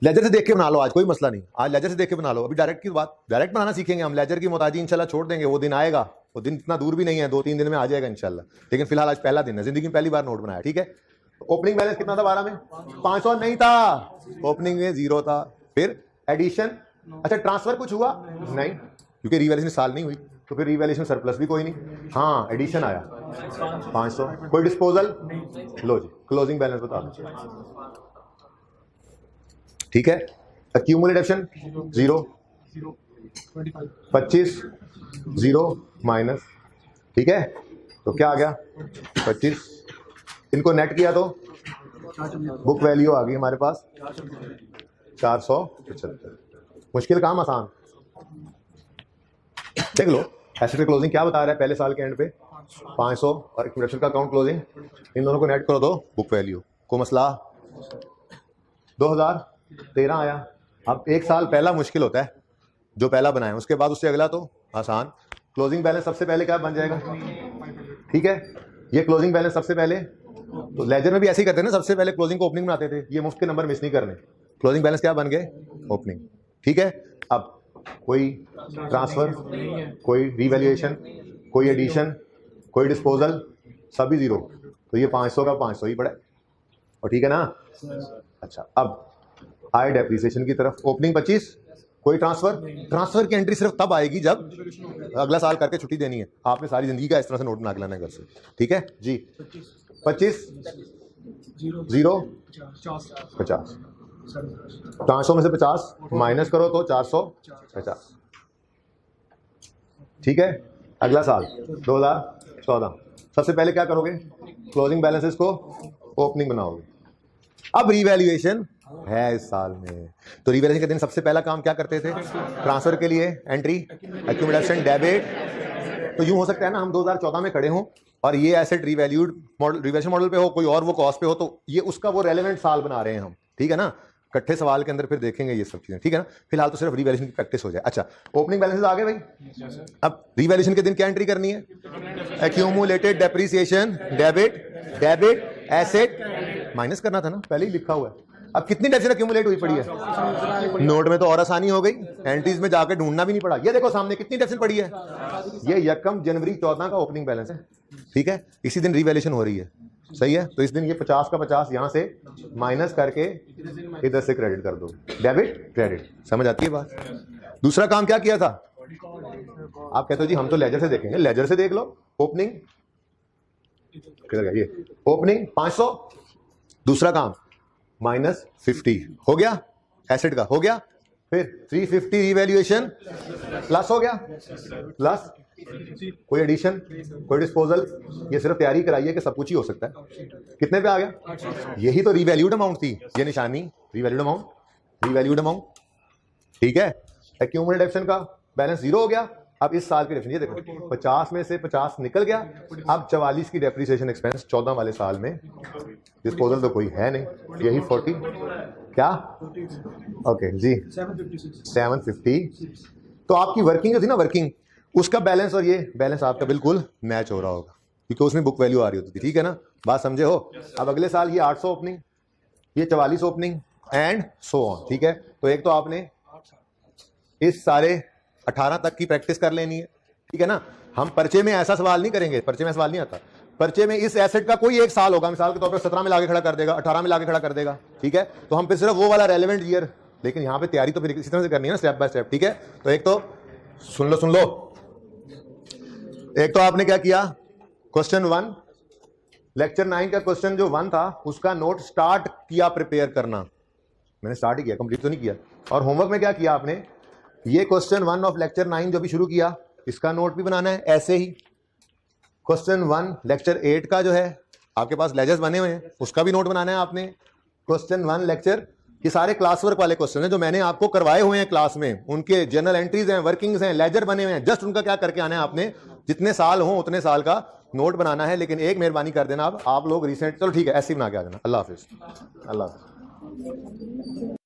लेजर से देख के बना लो, आज कोई मसला नहीं, आज लेजर से देख के बना लो। अभी डायरेक्ट की बात, डायरेक्ट बनाना सीखेंगे हम, लेजर की मोहताजी इंशाल्लाह छोड़ देंगे, वो दिन आएगा, वो दिन इतना दूर भी नहीं है, 2-3 दिन में आ जाएगा इंशाल्लाह, लेकिन फिलहाल आज पहला दिन है, जिंदगी में पहली बार नोट बनाया, ठीक है। ओपनिंग बैलेंस कितना था 12 में, 500 नहीं था, ओपनिंग में 0 था, फिर एडिशन, अच्छा ट्रांसफर कुछ हुआ नहीं क्योंकि रिवैल्यूएशन साल नहीं हुई, तो फिर रिवैल्यूएशन सरप्लस भी कोई नहीं, हाँ एडिशन आया 500, कोई डिस्पोजल, लो जी क्लोजिंग बैलेंस बता दो, ठीक है। एक्यूमुलेटेड एक्शन 0, 25 0 माइनस, ठीक है, तो क्या आ गया 25, इनको नेट किया तो बुक वैल्यू आ गई हमारे पास 475। मुश्किल काम आसान, देख लो एसेट का क्लोजिंग क्या बता रहा है पहले साल के एंड पे 500 और एक्यूमुलेशन का अकाउंट क्लोजिंग, इन दोनों को नेट करो तो बुक वैल्यू, को मसला 2013 आया। अब एक साल पहला मुश्किल होता है जो पहला बनाया, उसके बाद उससे अगला तो आसान। क्लोजिंग बैलेंस सबसे पहले क्या बन जाएगा, ठीक है, ये क्लोजिंग बैलेंस सबसे पहले, तो लेजर में भी ऐसे ही करते हैं ना, सबसे पहले क्लोजिंग को ओपनिंग बनाते थे, ये मुफ्त के नंबर मिस नहीं करने, क्लोजिंग बैलेंस क्या बन गए ओपनिंग, ठीक है। अब कोई ट्रांसफर, कोई रिवैल्यूएशन, कोई एडिशन, कोई डिस्पोजल, सभी 0, तो ये 500 का 500 ही पड़ा, और ठीक है ना। अच्छा अब आए डेप्रिसिएशन की तरफ, ओपनिंग 25, कोई ट्रांसफर की एंट्री सिर्फ तब आएगी जब अगला साल करके छुट्टी देनी है, आपने सारी जिंदगी का इस तरह से नोट बना के लाना है घर से, ठीक है जी। 25 0 50, 500 में से 50 माइनस करो तो 450। ठीक है, अगला साल 2014। सबसे पहले क्या करोगे, क्लोजिंग बैलेंसेस को ओपनिंग बनाओगे। अब रिवैल्यूएशन है इस साल में, तो रिवैल्यूएशन के दिन सबसे पहला काम क्या करते थे, ट्रांसफर के लिए एंट्री, एक्यूमुलेशन, डेबिट। तो यूं हो सकता है ना हम 2014 में खड़े हों और ये asset revalued model, revaluation model पे हो, कोई और वो कॉस्ट पे हो, तो ये उसका वो रेलेवेंट साल बना रहे हैं हम। ठीक है ना, इकट्ठे सवाल के अंदर फिर देखेंगे ये सब चीजें। ठीक है ना, फिलहाल तो सिर्फ रिवैल्यूएशन की प्रैक्टिस हो जाए। अच्छा, ओपनिंग बैलेंसेस आ गए भाई। अब रिवैल्यूएशन के दिन क्या एंट्री करनी है, accumulated depreciation, debit, debit asset minus करना था ना, पहले ही लिखा हुआ है। अब कितनी डेप्रिसिएशन एक्यूमुलेट हुई पड़ी है, नोट में तो और आसानी हो गई, एंट्रीज में जाकर ढूंढना भी नहीं पड़ा। ये देखो सामने कितनी डेप्रिसिएशन पड़ी है, ये 1 जनवरी 14 का ओपनिंग बैलेंस है। ठीक है, इसी दिन रिवैल्यूएशन हो रही है, सही है। तो इस दिन ये 50 का 50 यहां से माइनस करके इधर से क्रेडिट कर दो, डेबिट क्रेडिट। समझ आती है बात। दूसरा काम क्या किया था, आप कहते हो जी हम तो लेजर से देखेंगे, लेजर से देख लो। ओपनिंग किधर गया, ये ओपनिंग 500, दूसरा काम -50 हो गया, एसेट का हो गया, फिर 350 रिवैल्यूएशन प्लस हो गया, प्लस कोई एडिशन, कोई डिस्पोजल। ये सिर्फ तैयारी कराइए कि सब कुछ ही हो सकता है। कितने पे आ गया, यही तो रिवैल्यूड अमाउंट थी, ये निशानी रिवैल्यूड अमाउंट, रिवैल्यूड अमाउंट। ठीक है, एक्यूमुलेटेड एक्शन का बैलेंस 0 हो गया। अब इस साल की डेफिनेशन ये देखो, 50 में से 50 निकल गया। अब 44 की डेप्रिसिएशन एक्सपेंस 14 वाले साल में, डिस्पोजल तो कोई है नहीं, यही 40 क्या, ओके जी 750। तो आपकी वर्किंग जो थी ना, वर्किंग उसका बैलेंस और ये बैलेंस आपका बिल्कुल मैच हो रहा होगा, क्योंकि उसमें बुक वैल्यू आ रही होती थी। ठीक है ना, बात समझे हो। अब अगले साल ये 800 ओपनिंग, ये 44 ओपनिंग एंड सो ऑन। ठीक है, तो एक तो आपने इस सारे 18 तक की प्रैक्टिस कर लेनी है। ठीक है ना, हम पर्चे में ऐसा सवाल नहीं करेंगे, पर्चे में सवाल नहीं आता। पर्चे में इस एसेट का कोई एक साल होगा, मिसाल के तौर पर 17 में लाके खड़ा कर देगा, 18 में लाके खड़ा कर देगा। ठीक है, तो हम फिर सिर्फ वो वाला रेलेवेंट ईयर, लेकिन यहाँ पे तैयारी तो फिर इसी तरह से करनी है ना, स्टेप बाय स्टेप। ठीक है, तो एक तो सुन लो, एक तो आपने क्या किया, क्वेश्चन 1 लेक्चर 9 का क्वेश्चन जो 1 था उसका नोट स्टार्ट किया प्रिपेयर करना। मैंने स्टार्ट ही किया, कंप्लीट तो नहीं किया। और होमवर्क में क्या किया आपने, ये क्वेश्चन 1 ऑफ लेक्चर 9 जो भी शुरू किया इसका नोट भी बनाना है। ऐसे ही क्वेश्चन 1 लेक्चर 8 का जो है आपके पास लेजर्स बने हुए हैं, उसका भी नोट बनाना है आपने। क्वेश्चन 1 लेक्चर, ये सारे क्लास वर्क वाले क्वेश्चन हैं जो मैंने आपको करवाए हुए हैं क्लास में, उनके जर्नल एंट्रीज हैं, वर्किंग्स हैं, लेजर बने हुए हैं। जस्ट उनका क्या करके आना है आपने, जितने साल हो उतने साल का नोट बनाना है। लेकिन एक मेहरबानी कर देना, आप लोग रिसेंट, चलो ठीक है ऐसे ही बना के आ जाना। अल्लाह हाफिज, अल्लाह हाफिज।